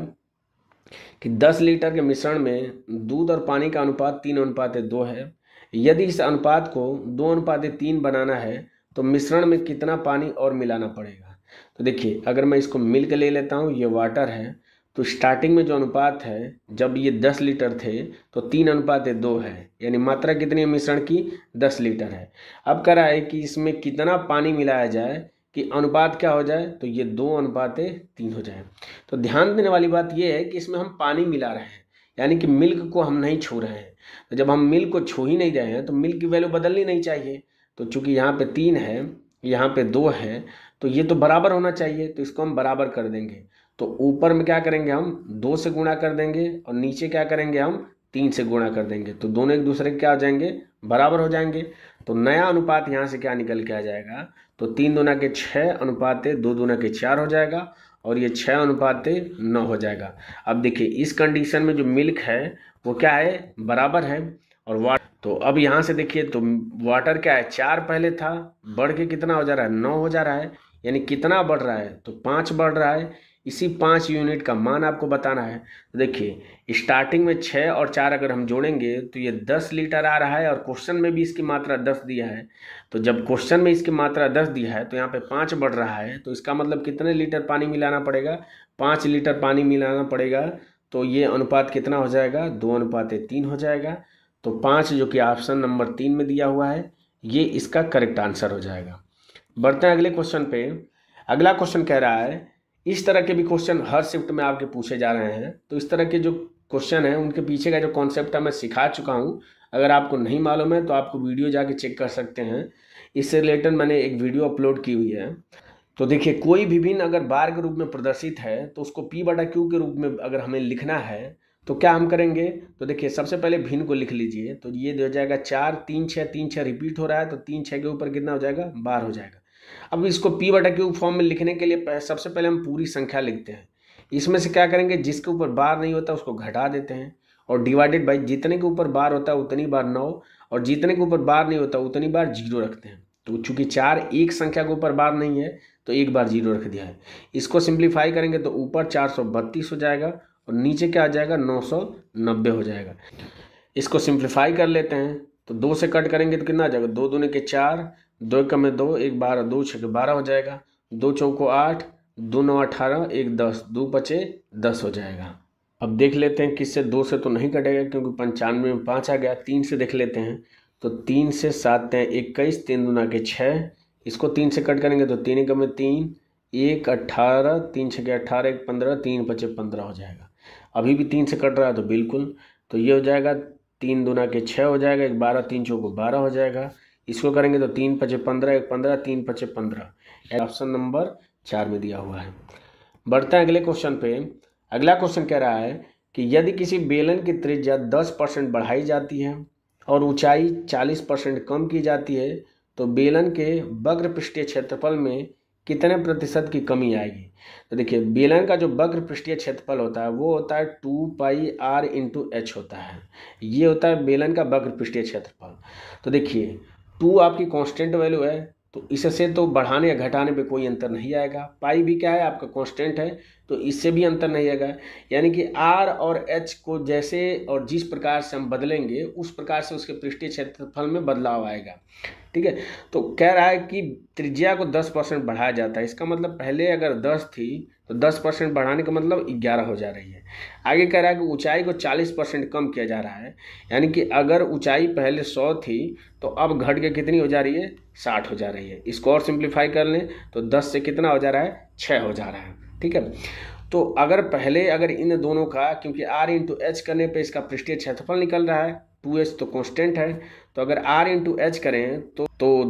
कि 10 लीटर के मिश्रण में दूध और पानी का अनुपात 3:2 है। यदि इस अनुपात को 2:3 बनाना है तो मिश्रण में कितना पानी और मिलाना पड़ेगा। तो देखिए, अगर मैं इसको मिल्क ले लेता हूँ, ये वाटर है, तो स्टार्टिंग में जो अनुपात है, जब ये 10 लीटर थे तो 3:2 है, यानी मात्रा कितनी है मिश्रण की, 10 लीटर है। अब कह रहा है कि इसमें कितना पानी मिलाया जाए कि अनुपात क्या हो जाए, तो ये 2:3 हो जाए। तो ध्यान देने वाली बात ये है कि इसमें हम पानी मिला रहे हैं, यानी कि मिल्क को हम नहीं छू रहे हैं। तो जब हम मिल्क को छू ही नहीं रहे हैं तो मिल्क की वैल्यू बदलनी नहीं चाहिए। तो चूंकि यहाँ पे 3 है, यहाँ पे 2 है, तो ये तो बराबर होना चाहिए, तो इसको हम बराबर कर देंगे। तो ऊपर में क्या करेंगे, हम 2 से गुणा कर देंगे, और नीचे क्या करेंगे, हम 3 से गुणा कर देंगे, तो दोनों एक दूसरे के क्या हो जाएंगे, बराबर हो जाएंगे। तो नया अनुपात यहाँ से क्या निकल के आ जाएगा, तो 3 दूना के 6 अनुपाते 2 दूना के 4 हो जाएगा, और ये 6:9 हो जाएगा। अब देखिए, इस कंडीशन में जो मिल्क है वो क्या है, बराबर है, और वाटर, तो अब यहाँ से देखिए, तो वाटर क्या है, 4 पहले था, बढ़ के कितना हो जा रहा है, 9 हो जा रहा है, यानी कितना बढ़ रहा है, तो 5 बढ़ रहा है। इसी 5 यूनिट का मान आपको बताना है। तो देखिए, स्टार्टिंग में 6 और 4 अगर हम जोड़ेंगे तो ये 10 लीटर आ रहा है, और क्वेश्चन में भी इसकी मात्रा 10 दिया है। तो जब क्वेश्चन में इसकी मात्रा 10 दिया है तो यहाँ पे 5 बढ़ रहा है, तो इसका मतलब कितने लीटर पानी मिलाना पड़ेगा, 5 लीटर पानी मिलाना पड़ेगा। तो ये अनुपात कितना हो जाएगा, 2:3 हो जाएगा। तो 5, जो कि ऑप्शन नंबर 3 में दिया हुआ है, ये इसका करेक्ट आंसर हो जाएगा। बढ़ते हैं अगले क्वेश्चन पे। अगला क्वेश्चन कह रहा है, इस तरह के भी क्वेश्चन हर शिफ्ट में आपके पूछे जा रहे हैं। तो इस तरह के जो क्वेश्चन हैं उनके पीछे का जो कॉन्सेप्ट है मैं सिखा चुका हूँ। अगर आपको नहीं मालूम है तो आपको वीडियो जाके चेक कर सकते हैं। इससे रिलेटेड मैंने एक वीडियो अपलोड की हुई है। तो देखिए, कोई भी भिन्न अगर बार के रूप में प्रदर्शित है तो उसको P/Q के रूप में अगर हमें लिखना है तो क्या हम करेंगे, तो देखिए, सबसे पहले भिन्न को लिख लीजिए। तो ये हो जाएगा 4, 3, 6, 3, 6 रिपीट हो रहा है, तो 3, 6 के ऊपर कितना हो जाएगा, 12 हो जाएगा। अब इसको P/Q फॉर्म में लिखने के लिए सबसे पहले हम पूरी संख्या लिखते हैं। इसमें से क्या करेंगे, जिसके ऊपर बार नहीं होता उसको घटा देते हैं, और डिवाइडेड बाई जितने के ऊपर बार होता है उतनी बार 9, और जितने के ऊपर बार नहीं होता उतनी बार 0 रखते हैं। तो चूंकि 4 एक संख्या के ऊपर बार नहीं है तो एक बार 0 रख दिया है। इसको सिंप्लीफाई करेंगे तो ऊपर 432 हो जाएगा, और नीचे क्या आ जाएगा, 990 हो जाएगा। इसको सिंप्लीफाई कर लेते हैं, तो 2 से कट करेंगे तो कितना आ जाएगा, 2 दूने के 4, 2 कम में 2, 1 12, 2 6 12 हो जाएगा, 2 चौको 8, 2 9 18, 1 10, 2 बचे 10 हो जाएगा। अब देख लेते हैं किससे, 2 से तो नहीं कटेगा क्योंकि 95 में 5 आ गया। 3 से देख लेते हैं, तो 3 से 7 21, 3 दूना के 6, इसको 3 से कट करेंगे तो 3 कम में 3, 1 18, 3 6 18, 1 15, 3 बचे 15 हो जाएगा। अभी भी 3 से कट रहा है तो बिल्कुल, तो ये हो जाएगा 3 दूना के 6 हो जाएगा, 1 12, 3 चौको 12 हो जाएगा। इसको करेंगे तो 3 पचे 15, 1 15, 3 पचे 15, ऑप्शन नंबर 4 में दिया हुआ है। बढ़ते हैं अगले क्वेश्चन पे। अगला क्वेश्चन कह रहा है कि यदि किसी बेलन की त्रिज्या 10% बढ़ाई जाती है और ऊंचाई 40% कम की जाती है तो बेलन के वक्र पृष्ठीय क्षेत्रफल में कितने प्रतिशत की कमी आएगी। तो देखिए बेलन का जो वक्र पृष्ठीय क्षेत्रफल होता है वो होता है 2πr × h होता है। ये होता है बेलन का वक्र पृष्ठीय क्षेत्रफल। तो देखिए 2 आपकी कांस्टेंट वैल्यू है, तो इससे तो बढ़ाने या घटाने पे कोई अंतर नहीं आएगा। पाई भी क्या है आपका कांस्टेंट है, तो इससे भी अंतर नहीं आएगा। यानी कि r और h को जैसे और जिस प्रकार से हम बदलेंगे उस प्रकार से उसके पृष्ठीय क्षेत्रफल में बदलाव आएगा। ठीक है, तो कह रहा है कि त्रिज्या को 10% बढ़ाया जाता है। इसका मतलब पहले अगर 10 थी तो 10% बढ़ाने का मतलब 11 हो जा रही है। आगे कह रहा है कि ऊंचाई को 40% कम किया जा रहा है, यानी कि अगर ऊंचाई पहले 100 थी तो अब घट के कितनी हो जा रही है, 60 हो जा रही है। इसको और सिंप्लीफाई कर लें तो 10 से कितना हो जा रहा है, 6 हो जा रहा है। ठीक है, तो अगर इन दोनों का, क्योंकि r × h करने पे इसका पृष्ठीय क्षेत्रफल निकल रहा है, 2h तो कांस्टेंट है, तो अगर r × h करें तो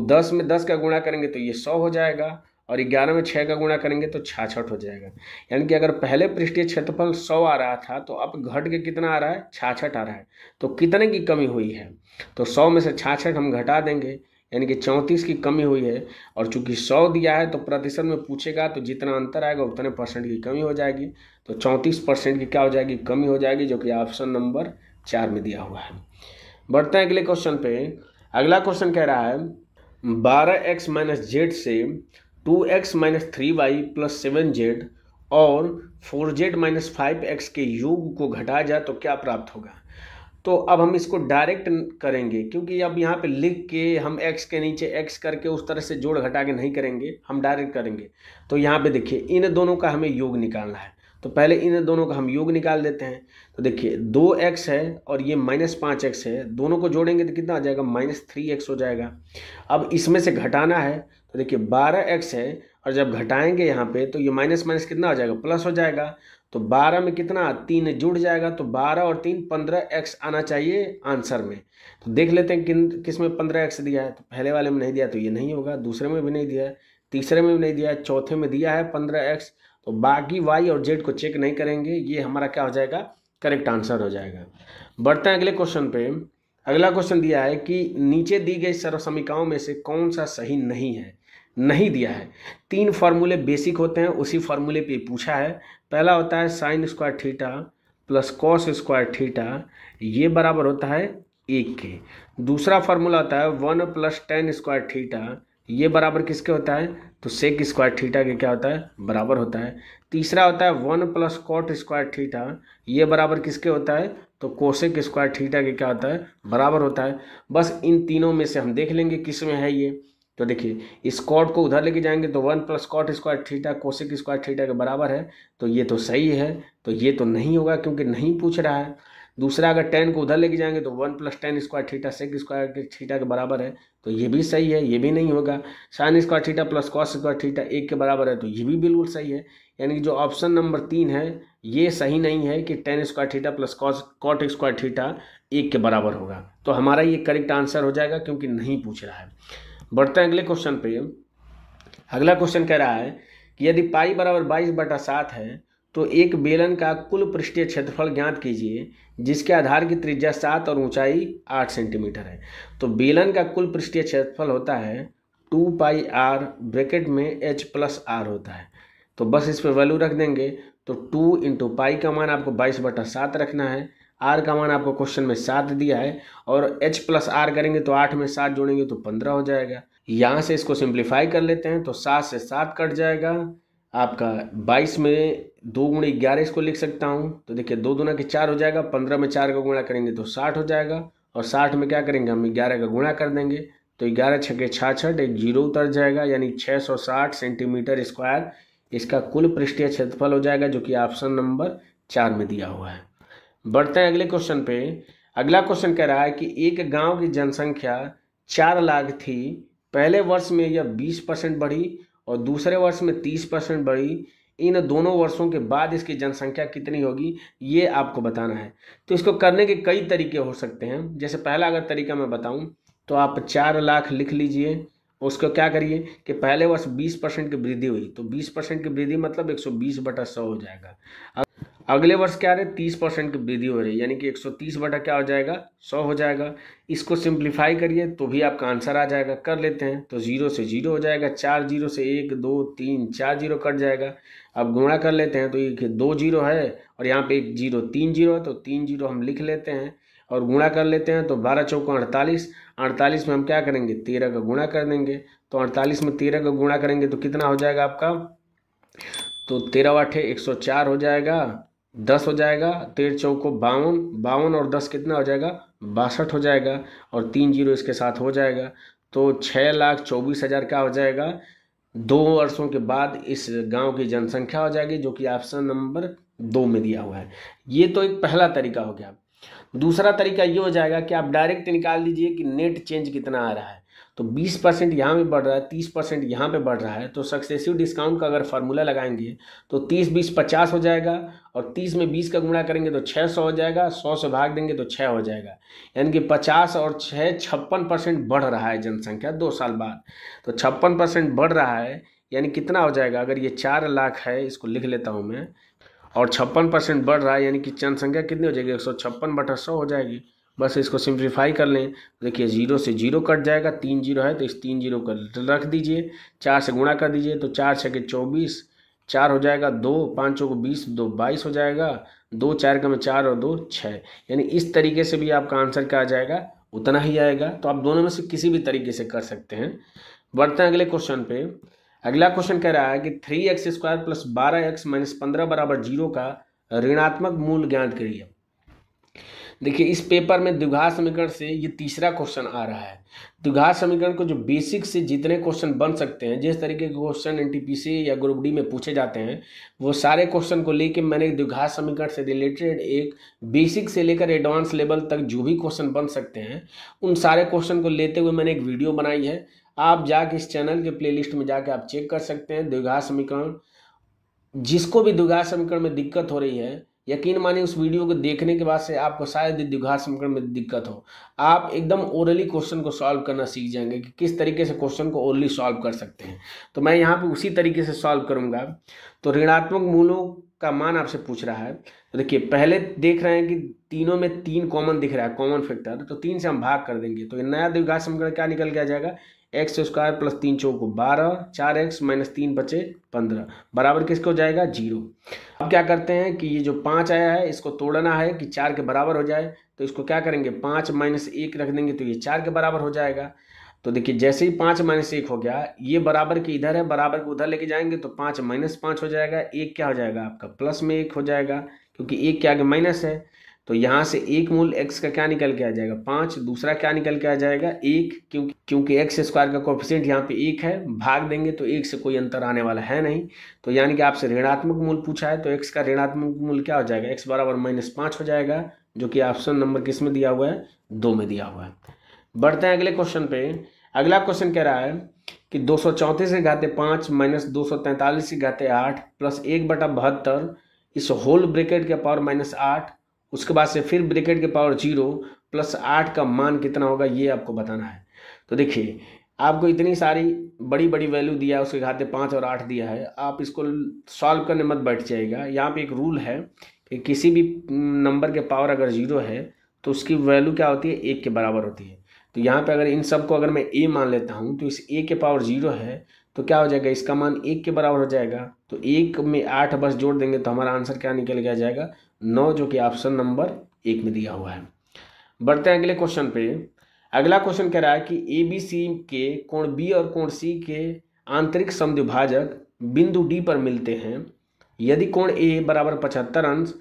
10 में 10 का गुणा करेंगे तो ये 100 हो जाएगा और 11 में 6 का गुणा करेंगे तो 66 हो जाएगा। यानी कि अगर पहले पृष्ठीय क्षेत्रफल 100 आ रहा था तो अब घट के कितना आ रहा है, 66 आ रहा है। तो कितने की कमी हुई है, तो 100 में से 66 हम घटा देंगे, यानी कि 34 की कमी हुई है। और चूंकि 100 दिया है तो प्रतिशत में पूछेगा तो जितना अंतर आएगा उतने % की कमी हो जाएगी। तो 34% की क्या हो जाएगी, कमी हो जाएगी, जो कि ऑप्शन नंबर 4 में दिया हुआ है। बढ़ते हैं अगले क्वेश्चन पे। अगला क्वेश्चन कह रहा है 12x - z से 2x - 3y + 7z और 4z - 5x के योग को घटाया जाए तो क्या प्राप्त होगा। तो अब हम इसको डायरेक्ट करेंगे, क्योंकि अब यहाँ पे लिख के हम x के नीचे x करके उस तरह से जोड़ घटा के नहीं करेंगे, हम डायरेक्ट करेंगे। तो यहाँ पे देखिए इन दोनों का हमें योग निकालना है, तो पहले इन दोनों का हम योग निकाल देते हैं। तो देखिए 2x है और ये -5x है, दोनों को जोड़ेंगे तो कितना आ जाएगा, -3x हो जाएगा। अब इसमें से घटाना है, तो देखिए 12x है और जब घटाएंगे यहाँ पे तो ये माइनस माइनस कितना हो जाएगा, प्लस हो जाएगा। तो 12 में कितना 3 जुड़ जाएगा, तो 12 और 3 15x आना चाहिए आंसर में। तो देख लेते हैं किस में 15x दिया है। तो पहले वाले में नहीं दिया तो ये नहीं होगा, दूसरे में भी नहीं दिया है, तीसरे में भी नहीं दिया है, चौथे में दिया है 15x। तो बाकी y और z को चेक नहीं करेंगे, ये हमारा क्या हो जाएगा, करेक्ट आंसर हो जाएगा। बढ़ते हैं अगले क्वेश्चन पे। अगला क्वेश्चन दिया है कि नीचे दी गई सर्वसमीकरणों में से कौन सा सही नहीं है। नहीं दिया है, 3 फार्मूले बेसिक होते हैं, उसी फार्मूले पे पूछा है। पहला होता है sin² थीटा + cos² थीटा, ये बराबर होता है 1 के। दूसरा फार्मूला होता है 1 + tan² थीटा, ये बराबर किसके होता है, तो sec² थीटा के क्या होता है, बराबर होता है। तीसरा होता है 1 + cot² थीटा, ये बराबर किसके होता है, तो cosec² थीटा के क्या होता है, बराबर होता है। बस इन तीनों में से हम देख लेंगे किस में है ये। तो देखिए इस कॉट को उधर लेके जाएंगे तो 1 + cot² थीटा cosec² थीटा के बराबर है, तो ये तो सही है। तो ये तो नहीं होगा क्योंकि नहीं पूछ रहा है। दूसरा अगर tan को उधर लेके जाएंगे तो 1 + tan² थीटा sec² थीटा के बराबर है, तो ये भी सही है, ये भी नहीं होगा। sin² थीटा + cos² थीटा 1 के बराबर है, तो ये भी बिल्कुल सही है। यानी कि जो ऑप्शन नंबर 3 है ये सही नहीं है कि tan² थीटा + cot² थीटा 1 के बराबर होगा। तो हमारा ये करेक्ट आंसर हो जाएगा क्योंकि नहीं पूछ रहा है। बढ़ते हैं अगले क्वेश्चन पे। अगला क्वेश्चन कह रहा है कि यदि पाई बराबर 22/7 है तो एक बेलन का कुल पृष्ठीय क्षेत्रफल ज्ञात कीजिए जिसके आधार की त्रिज्या 7 और ऊंचाई 8 सेंटीमीटर है। तो बेलन का कुल पृष्ठीय क्षेत्रफल होता है 2πr ब्रैकेट में h + r होता है। तो बस इस पे वैल्यू रख देंगे, तो 2 × पाई का मान आपको 22/7 रखना है, r का मान आपको क्वेश्चन में 7 दिया है, और h + r करेंगे तो 8 में 7 जोड़ेंगे तो 15 हो जाएगा। यहाँ से इसको सिंप्लीफाई कर लेते हैं, तो 7 से 7 कट जाएगा आपका, 22 में 2 × 11 इसको लिख सकता हूँ। तो देखिए 2 दूना के 4 हो जाएगा, 15 में 4 का गुणा करेंगे तो 60 हो जाएगा, और 60 में क्या करेंगे हम 11 का गुणा कर देंगे, तो 11 × 6 = 66, एक जीरो उतर जाएगा, यानी 660 सेंटीमीटर स्क्वायर इसका कुल पृष्ठीय क्षेत्रफल हो जाएगा, जो कि ऑप्शन नंबर 4 में दिया हुआ है। बढ़ते हैं अगले क्वेश्चन पे। अगला क्वेश्चन कह रहा है कि एक गांव की जनसंख्या 4 लाख थी, पहले वर्ष में यह 20% बढ़ी और दूसरे वर्ष में 30% बढ़ी, इन दोनों वर्षों के बाद इसकी जनसंख्या कितनी होगी ये आपको बताना है। तो इसको करने के कई तरीके हो सकते हैं। जैसे पहला अगर तरीका मैं बताऊं तो आप 4 लाख लिख लीजिए। उसको क्या करिए कि पहले वर्ष 20% की वृद्धि हुई, तो 20% की वृद्धि मतलब 120/100 हो जाएगा। अगले वर्ष क्या रहे 30% की वृद्धि हो रही है, यानी कि 130 बटा क्या हो जाएगा 100 हो जाएगा। इसको सिंप्लीफाई करिए तो भी आपका आंसर आ जाएगा। कर लेते हैं तो 0 से 0 हो जाएगा, 4 0 से 1 2 3 4 0 कट जाएगा। अब गुणा कर लेते हैं तो ये 2 0 है और यहाँ पे 1 0 3 0 है, तो 3 0 हम लिख लेते हैं और गुणा कर लेते हैं तो 12 चौका 48, 48 में हम क्या करेंगे 13 का गुणा कर देंगे। तो 48 में 13 का गुणा करेंगे तो कितना हो जाएगा आपका, तो 13 आठे 104 हो जाएगा, 10 हो जाएगा, 13 चौको 52, 52 और 10 कितना हो जाएगा 62 हो जाएगा और 3 0 इसके साथ हो जाएगा। तो 6,24,000 क्या हो जाएगा 2 वर्षों के बाद इस गांव की जनसंख्या हो जाएगी, जो कि ऑप्शन नंबर 2 में दिया हुआ है। ये तो एक पहला तरीका हो गया। दूसरा तरीका ये हो जाएगा कि आप डायरेक्ट निकाल दीजिए कि नेट चेंज कितना आ रहा है। तो 20% यहाँ पे बढ़ रहा है, 30% यहाँ पे बढ़ रहा है, तो सक्सेसिव डिस्काउंट का अगर फार्मूला लगाएंगे तो 30 20 50 हो जाएगा और 30 में 20 का गुणा करेंगे तो 600 हो जाएगा, 100 से भाग देंगे तो 6 हो जाएगा। यानी कि 50 और 6 56% बढ़ रहा है जनसंख्या 2 साल बाद। तो 56% बढ़ रहा है यानी कितना हो जाएगा, अगर ये 4 लाख है, इसको लिख लेता हूँ मैं, और 56% बढ़ रहा है यानी कि जनसंख्या कितनी हो जाएगी 156/100 हो जाएगी। बस इसको सिंप्लीफाई कर लें, देखिए 0 से 0 कट जाएगा, 3 0 है तो इस 3 0 को रख दीजिए, 4 से गुणा कर दीजिए तो 4 6 के 24, 4 हो जाएगा 2, 5 को 20, 2 22 हो जाएगा, 2 4 का में 4 और 2 6। यानी इस तरीके से भी आपका आंसर क्या आ जाएगा उतना ही आएगा। तो आप दोनों में से किसी भी तरीके से कर सकते हैं। बढ़ते हैं अगले क्वेश्चन पे। अगला क्वेश्चन कह रहा है कि 3x² + 12x - 15 = 0 का ऋणात्मक मूल ज्ञात करिए। देखिए इस पेपर में द्विघात समीकरण से ये तीसरा क्वेश्चन आ रहा है। द्विघात समीकरण को जो बेसिक से जितने क्वेश्चन बन सकते हैं, जिस तरीके के क्वेश्चन एनटीपीसी या ग्रुप डी में पूछे जाते हैं, वो सारे क्वेश्चन को लेके मैंने द्विघात समीकरण से रिलेटेड एक बेसिक से लेकर एडवांस लेवल तक जो भी क्वेश्चन बन सकते हैं, उन सारे क्वेश्चन को लेते हुए मैंने एक वीडियो बनाई है। आप जाके इस चैनल के प्लेलिस्ट में जाके आप चेक कर सकते हैं। द्विघात समीकरण, जिसको भी द्विघात समीकरण में दिक्कत हो रही है, यकीन मानिए उस वीडियो को देखने के बाद से आपको शायद द्विघात समीकरण में दिक्कत हो, आप एकदम ओरली क्वेश्चन को सॉल्व करना सीख जाएंगे कि किस तरीके से क्वेश्चन को ओरली सॉल्व कर सकते हैं। तो मैं यहाँ पे उसी तरीके से सॉल्व करूँगा। तो ऋणात्मक मूलों का मान आपसे पूछ रहा है। तो देखिए पहले देख रहे हैं कि तीनों में 3 कॉमन दिख रहा है, कॉमन फैक्टर, तो 3 से हम भाग कर देंगे तो ये नया द्विघात समीकरण क्या निकल के आ जाएगा, x² + 3 चौको 12, 4x - 3 बचे 15 बराबर किसको हो जाएगा 0। अब क्या करते हैं कि ये जो 5 आया है इसको तोड़ना है कि 4 के बराबर हो जाए, तो इसको क्या करेंगे 5 - 1 रख देंगे तो ये 4 के बराबर हो जाएगा। तो देखिए जैसे ही 5 - 1 हो गया, ये बराबर के इधर है, बराबर को उधर लेके जाएंगे तो 5 - 5 हो जाएगा, 1 क्या हो जाएगा आपका प्लस में 1 हो जाएगा, क्योंकि 1 के आगे माइनस है। तो यहाँ से एक मूल x का क्या निकल के आ जाएगा 5, दूसरा क्या निकल के आ जाएगा 1, क्योंकि x² का कोएफिशिएंट यहाँ पे 1 है, भाग देंगे तो 1 से कोई अंतर आने वाला है नहीं। तो यानी कि आपसे ऋणात्मक मूल पूछा है तो x का ऋणात्मक मूल क्या हो जाएगा, x = -5 हो जाएगा, जो कि ऑप्शन नंबर किस में दिया हुआ है 2 में दिया हुआ है। बढ़ते हैं अगले क्वेश्चन पे। अगला क्वेश्चन कह रहा है कि 234/5 - 243/8 + 1/72 इस होल ब्रैकेट के पावर -8, उसके बाद से फिर ब्रैकेट के पावर 0 + 8 का मान कितना होगा, ये आपको बताना है। तो देखिए आपको इतनी सारी बड़ी बड़ी वैल्यू दिया है, उसके घाते 5 और 8 दिया है, आप इसको सॉल्व करने मत बैठ जाइएगा। यहाँ पे एक रूल है कि किसी भी नंबर के पावर अगर 0 है तो उसकी वैल्यू क्या होती है 1 के बराबर होती है। तो यहाँ पे अगर इन सबको अगर मैं a मान लेता हूँ तो इस a के पावर 0 है तो क्या हो जाएगा, इसका मान 1 के बराबर हो जाएगा। तो 1 में 8 बस जोड़ देंगे तो हमारा आंसर क्या निकल के आ जाएगा 9, जो कि ऑप्शन नंबर 1 में दिया हुआ है। बढ़ते हैं अगले क्वेश्चन पे। अगला क्वेश्चन कह रहा है कि ABC के कोण B और कोण C के आंतरिक समद्विभाजक बिंदु D पर मिलते हैं। यदि कोण A = 75 अंश,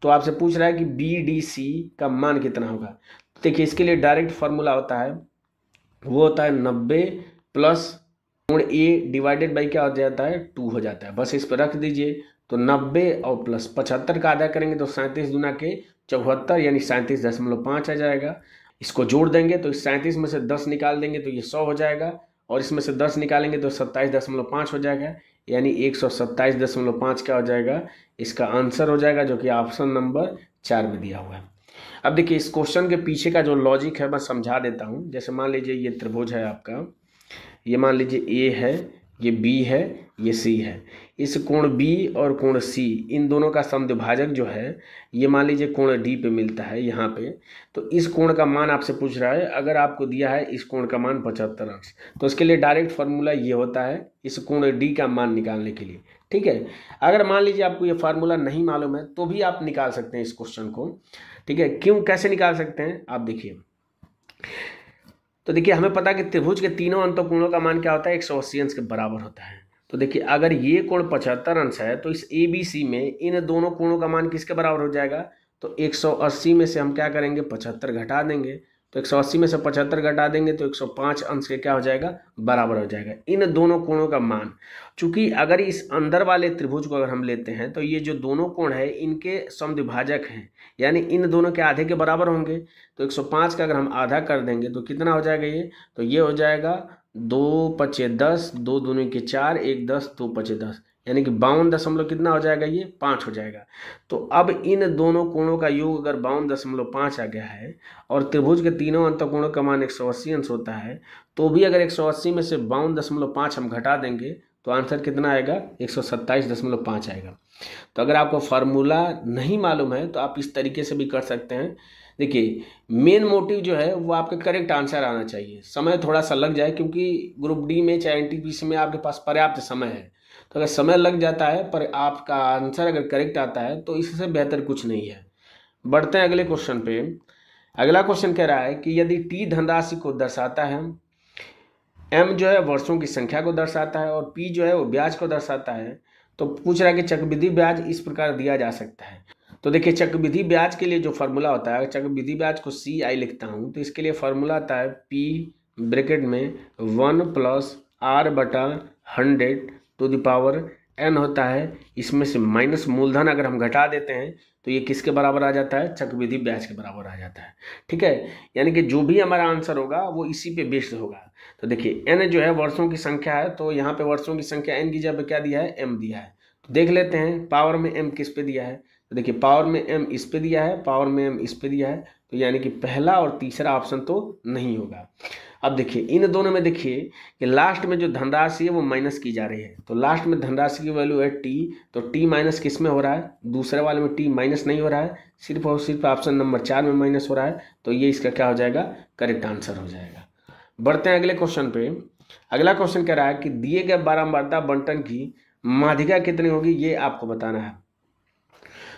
तो आपसे पूछ रहा है कि BDC का मान कितना होगा। देखिए इसके लिए डायरेक्ट फार्मूला होता है, वो होता है 90 प्लस कोण A डिवाइडेड बाई क्या हो जाता है 2 हो जाता है। बस इस पर रख दीजिए तो 90 और प्लस 75 का आधा करेंगे तो 37 दूना के 74 यानी 37.5 आ जाएगा। इसको जोड़ देंगे तो इस 37 में से 10 निकाल देंगे तो ये 100 हो जाएगा, और इसमें से 10 निकालेंगे तो 27.5 हो जाएगा, यानी 127.5 क्या हो जाएगा, इसका आंसर हो जाएगा, जो कि ऑप्शन नंबर 4 में दिया हुआ है। अब देखिए इस क्वेश्चन के पीछे का जो लॉजिक है मैं समझा देता हूँ। जैसे मान लीजिए ये त्रिभुज है आपका, ये मान लीजिए ए है, ये बी है, ये सी है। इस कोण बी और कोण सी इन दोनों का समद्विभाजक जो है ये मान लीजिए कोण डी पे मिलता है यहाँ पे। तो इस कोण का मान आपसे पूछ रहा है, अगर आपको दिया है इस कोण का मान 75 अंश, तो इसके लिए डायरेक्ट फार्मूला ये होता है इस कोण डी का मान निकालने के लिए। ठीक है, अगर मान लीजिए आपको ये फार्मूला नहीं मालूम है तो भी आप निकाल सकते हैं इस क्वेश्चन को। ठीक है, क्यों, कैसे निकाल सकते हैं आप देखिए। तो देखिए हमें पता है कि त्रिभुज के तीनों अंतःकोणों का मान क्या होता है, 180 अंश के बराबर होता है। तो देखिए अगर ये कोण 75 अंश है तो इस ए बी सी में इन दोनों कोणों का मान किसके बराबर हो जाएगा, तो 180 में से हम क्या करेंगे 75 घटा देंगे। तो 180 में से 75 घटा देंगे तो 105 अंश के क्या हो जाएगा, बराबर हो जाएगा इन दोनों कोणों का मान। चूंकि अगर इस अंदर वाले त्रिभुज को अगर हम लेते हैं तो ये जो दोनों कोण है इनके समद्विभाजक हैं, यानी इन दोनों के आधे के बराबर होंगे। तो 105 का अगर हम आधा कर देंगे तो कितना हो जाएगा ये, तो ये हो जाएगा 2 पचे 10, 2 दूनी के 4, 1 10, 2 पचे 10, यानी कि 52 कितना हो जाएगा, ये 5 हो जाएगा। तो अब इन दोनों कोणों का योग अगर 52.5 आ गया है और त्रिभुज के तीनों अंतःकोणों का मान 180 अंश होता है, तो भी अगर 180 में से 52.5 हम घटा देंगे तो आंसर कितना आएगा, 127.5 आएगा। तो अगर आपको फार्मूला नहीं मालूम है तो आप इस तरीके से भी कर सकते हैं। देखिए मेन मोटिव जो है वो आपके करेक्ट आंसर आना चाहिए, समय थोड़ा सा लग जाए क्योंकि ग्रुप डी में चाहे एनटीपीसी में आपके पास पर्याप्त समय है। तो अगर समय लग जाता है पर आपका आंसर अगर करेक्ट आता है तो इससे बेहतर कुछ नहीं है। बढ़ते हैं अगले क्वेश्चन पे। अगला क्वेश्चन कह रहा है कि यदि टी धनराशि को दर्शाता है, एम जो है वर्षों की संख्या को दर्शाता है और पी जो है वो ब्याज को दर्शाता है, तो पूछ रहा है कि चक्रवृद्धि ब्याज इस प्रकार दिया जा सकता है। तो देखिए चक्रवृद्धि ब्याज के लिए जो फार्मूला होता है, चक्रवृद्धि ब्याज को सी आई लिखता हूँ तो इसके लिए फार्मूला आता है पी ब्रैकेट में 1 + r/100 to the power n होता है। इसमें से माइनस मूलधन अगर हम घटा देते हैं तो ये किसके बराबर आ जाता है, चक्रवृद्धि ब्याज के बराबर आ जाता है। ठीक है, यानी कि जो भी हमारा आंसर होगा वो इसी पे बेस्ड होगा। तो देखिए n जो है वर्षों की संख्या है, तो यहाँ पे वर्षों की संख्या n की जगह क्या दिया है, m दिया है। तो देख लेते हैं पावर में m किस पे दिया है। तो देखिए पावर में m इस पे दिया है, पावर में m इस पे दिया है, तो यानी कि पहला और तीसरा ऑप्शन तो नहीं होगा। अब देखिए इन दोनों में देखिए कि लास्ट में जो धनराशि है वो माइनस की जा रही है। तो लास्ट में धनराशि की वैल्यू है टी, तो टी माइनस किस में हो रहा है, दूसरे वाले में टी माइनस नहीं हो रहा है, सिर्फ और सिर्फ ऑप्शन नंबर 4 में माइनस हो रहा है। तो ये इसका क्या हो जाएगा, करेक्ट आंसर हो जाएगा। बढ़ते हैं अगले क्वेश्चन पे। अगला क्वेश्चन कह रहा है कि दिए गए बारंबारता बंटन की माध्यिका कितनी होगी, ये आपको बताना है।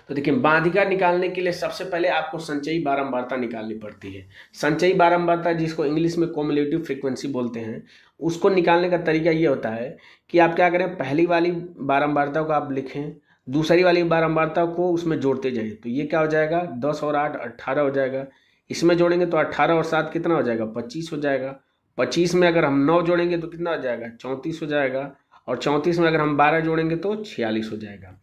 तो देखिए माध्यिका निकालने के लिए सबसे पहले आपको संचयी बारंबारता निकालनी पड़ती है। संचयी बारंबारता जिसको इंग्लिश में कॉम्युलेटिव फ्रीक्वेंसी बोलते हैं, उसको निकालने का तरीका ये होता है कि आप क्या करें, पहली वाली बारंबारता को आप लिखें, दूसरी वाली बारंबारता को उसमें जोड़ते जाएं। तो ये क्या हो जाएगा, 10 और 8 18 हो जाएगा। इसमें जोड़ेंगे तो 18 और 7 कितना हो जाएगा, 25 हो जाएगा। 25 में अगर हम 9 जोड़ेंगे तो कितना हो जाएगा, 34 हो जाएगा। और 34 में अगर हम 12 जोड़ेंगे तो 46 हो जाएगा।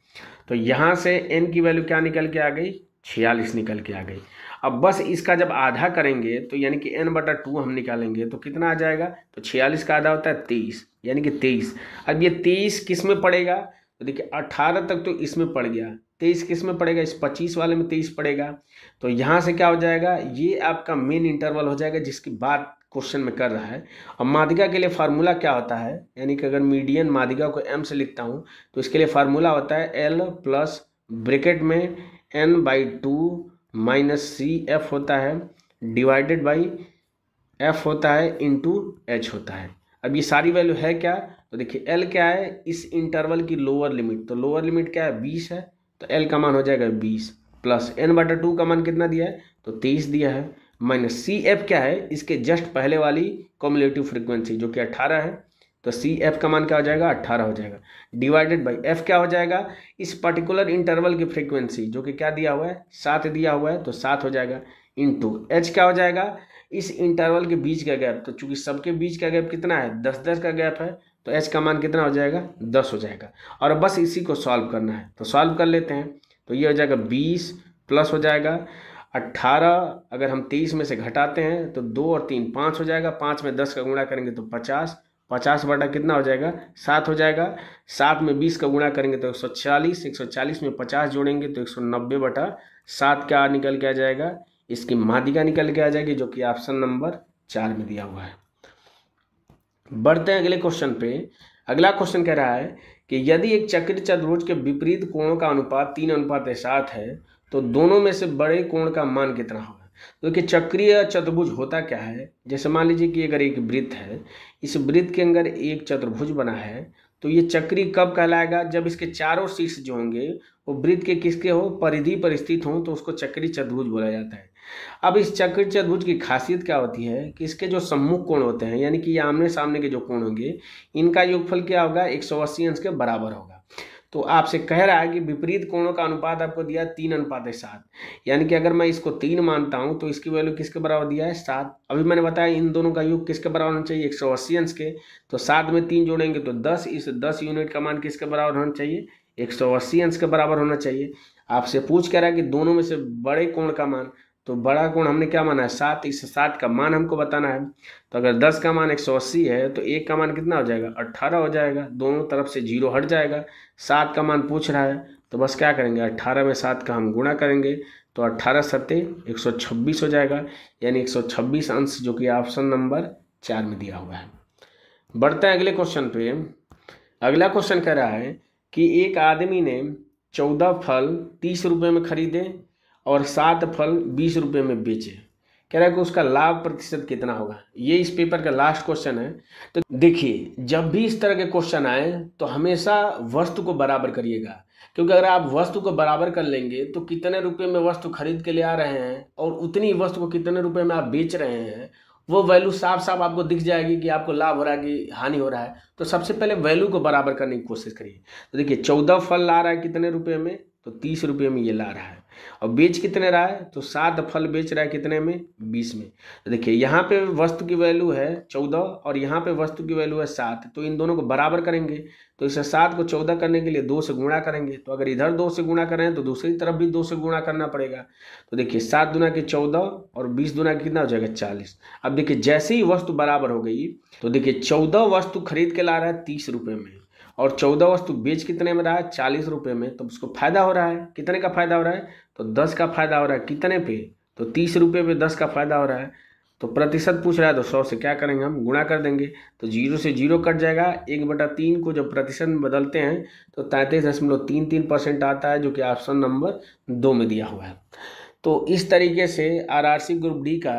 तो यहाँ से n की वैल्यू क्या निकल के आ गई, 46 निकल के आ गई। अब बस इसका जब आधा करेंगे तो यानी कि n/2 हम निकालेंगे तो कितना आ जाएगा, तो 46 का आधा होता है 23, यानी कि 23। अब ये 23 किस में पड़ेगा, तो देखिए 18 तक तो इसमें पड़ गया, 23 किस में पड़ेगा, इस 25 वाले में 23 पड़ेगा। तो यहाँ से क्या हो जाएगा, ये आपका मेन इंटरवल हो जाएगा जिसकी बात क्वेश्चन में कर रहा है। अब माध्यिका के लिए फार्मूला क्या होता है, यानी कि अगर मीडियन माध्यिका को m से लिखता हूँ तो इसके लिए फार्मूला होता है l प्लस ब्रैकेट में n/2 माइनस CF होता है डिवाइडेड बाई F होता है इंटू H होता है। अब ये सारी वैल्यू है क्या, तो देखिए l क्या है, इस इंटरवल की लोअर लिमिट, तो लोअर लिमिट क्या है 20 है, तो l का मान हो जाएगा 20 प्लस n/2 का मान कितना दिया है, तो 23 दिया है, माइनस CF क्या है, इसके जस्ट पहले वाली कॉम्युलेटिव फ्रीक्वेंसी जो कि 18 है, तो CF का मान क्या हो जाएगा, 18 हो जाएगा, डिवाइडेड बाई F क्या हो जाएगा, इस पर्टिकुलर इंटरवल की फ्रीक्वेंसी जो कि क्या दिया हुआ है, 7 दिया हुआ है, तो 7 हो जाएगा, इंटू H क्या हो जाएगा, इस इंटरवल के बीच का गैप, तो चूंकि सबके बीच का गैप कितना है, 10-10 का गैप है, तो H का मान कितना हो जाएगा, 10 हो जाएगा। और बस इसी को सॉल्व करना है, तो सॉल्व कर लेते हैं। तो ये हो जाएगा 20 प्लस हो जाएगा 18, अगर हम 23 में से घटाते हैं तो 2 और 3 5 हो जाएगा, 5 में 10 का गुणा करेंगे तो 50 50 बटा कितना हो जाएगा 7 हो जाएगा। 7 में 20 का गुणा करेंगे तो 140, 140 में 50 जोड़ेंगे तो 190 बटा 7 क्या निकल के आ जाएगा, इसकी माध्यिका निकल के आ जाएगी, जो कि ऑप्शन नंबर 4 में दिया हुआ है। बढ़ते हैं अगले क्वेश्चन पे। अगला क्वेश्चन कह रहा है कि यदि एक चक्रीय चतुर्भुज के विपरीत कोणों का अनुपात 3:7 है तो दोनों में से बड़े कोण का मान कितना होगा। तो देखिए चक्रीय चतुर्भुज होता क्या है, जैसे मान लीजिए कि अगर एक वृत्त है, इस वृत्त के अंदर एक चतुर्भुज बना है, तो ये चक्रीय कब कहलाएगा, जब इसके चारों शीर्ष जो होंगे वो वृत्त के किसके हो, परिधि पर स्थित हो, तो उसको चक्रीय चतुर्भुज बोला जाता है। अब इस चक्रीय चतुर्भुज की खासियत क्या होती है कि इसके जो सम्मुख कोण होते हैं, यानी कि ये आमने सामने के जो कोण होंगे, इनका योगफल क्या होगा, 180 अंश के बराबर होगा। तो आपसे कह रहा है कि विपरीत कोणों का अनुपात आपको दिया 3:7, यानी कि अगर मैं इसको 3 मानता हूं तो इसकी वैल्यू किसके बराबर दिया है, 7। अभी मैंने बताया इन दोनों का योग किसके बराबर होना चाहिए, 180 अंश के। तो 7 में 3 जोड़ेंगे तो 10, इस 10 यूनिट का मान किसके बराबर होना चाहिए, 180 अंश के बराबर होना चाहिए। आपसे पूछ कह रहा है कि दोनों में से बड़े कोण का मान, तो बड़ा कोण हमने क्या माना है 7, इस 7 का मान हमको बताना है। तो अगर 10 का मान 180 है तो 1 का मान कितना हो जाएगा, 18 हो जाएगा, दोनों तरफ से 0 हट जाएगा। 7 का मान पूछ रहा है तो बस क्या करेंगे, 18 में 7 का हम गुणा करेंगे तो 18 सत्ते 126 हो जाएगा, यानी 126 अंश, जो कि ऑप्शन नंबर 4 में दिया हुआ है। बढ़ते हैं अगले क्वेश्चन पे। अगला क्वेश्चन कह रहा है कि एक आदमी ने 14 फल 30 रुपये में खरीदे और 7 फल 20 रुपये में बेचे। कह रहा है कि उसका लाभ प्रतिशत कितना होगा। ये इस पेपर का लास्ट क्वेश्चन है। तो देखिए जब भी इस तरह के क्वेश्चन आए तो हमेशा वस्तु को बराबर करिएगा, क्योंकि अगर आप वस्तु को बराबर कर लेंगे तो कितने रुपए में वस्तु खरीद के ले आ रहे हैं और उतनी वस्तु को कितने रुपए में आप बेच रहे हैं, वो वैल्यू साफ साफ आपको दिख जाएगी कि आपको लाभ हो रहा है कि हानि हो रहा है। तो सबसे पहले वैल्यू को बराबर करने की कोशिश करिए। तो देखिए 14 फल ला रहा है कितने रुपए में, तो 30 रुपये में ये ला रहा है, और बेच कितने रहा है, तो 7 फल बेच रहा है कितने में, 20 में। तो देखिए यहाँ पे वस्तु की वैल्यू है 14 और यहाँ पे वस्तु की वैल्यू है 7, तो इन दोनों को बराबर करेंगे। तो इसे 7 को 14 करने के लिए 2 से गुणा करेंगे, तो अगर इधर 2 से गुणा करें तो दूसरी तरफ भी 2 से गुणा करना पड़ेगा। तो देखिए 7 दूना के 14 और 20 दूना कितना हो जाएगा 40। अब देखिए जैसे ही वस्तु बराबर हो गई तो देखिए 14 वस्तु खरीद के ला रहा है 30 रुपये में और 14 वस्तु बेच कितने में रहा है, 40 रुपये में। तो उसको फायदा हो रहा है, कितने का फायदा हो रहा है, तो 10 का फायदा हो रहा है। कितने पे, तो 30 रुपये पे 10 का फायदा हो रहा है। तो प्रतिशत पूछ रहा है तो 100 से क्या करेंगे, हम गुणा कर देंगे, तो 0 से 0 कट जाएगा। 1/3 को जब प्रतिशत में बदलते हैं तो 33.33% आता है, जो कि ऑप्शन नंबर 2 में दिया हुआ है। तो इस तरीके से आरआरसी ग्रुप डी का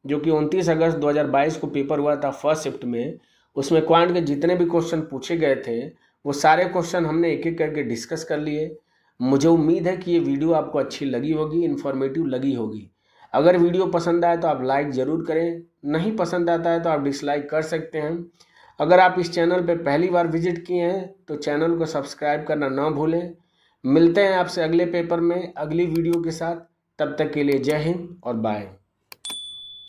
जो कि 29 अगस्त 2022 को पेपर हुआ था फर्स्ट शिफ्ट में, उसमें क्वांट के जितने भी क्वेश्चन पूछे गए थे वो सारे क्वेश्चन हमने एक एक करके डिस्कस कर लिए। मुझे उम्मीद है कि ये वीडियो आपको अच्छी लगी होगी, इन्फॉर्मेटिव लगी होगी। अगर वीडियो पसंद आए तो आप लाइक ज़रूर करें, नहीं पसंद आता है तो आप डिसलाइक कर सकते हैं। अगर आप इस चैनल पर पहली बार विजिट किए हैं तो चैनल को सब्सक्राइब करना ना भूलें। मिलते हैं आपसे अगले पेपर में अगली वीडियो के साथ, तब तक के लिए जय हिंद और बाय।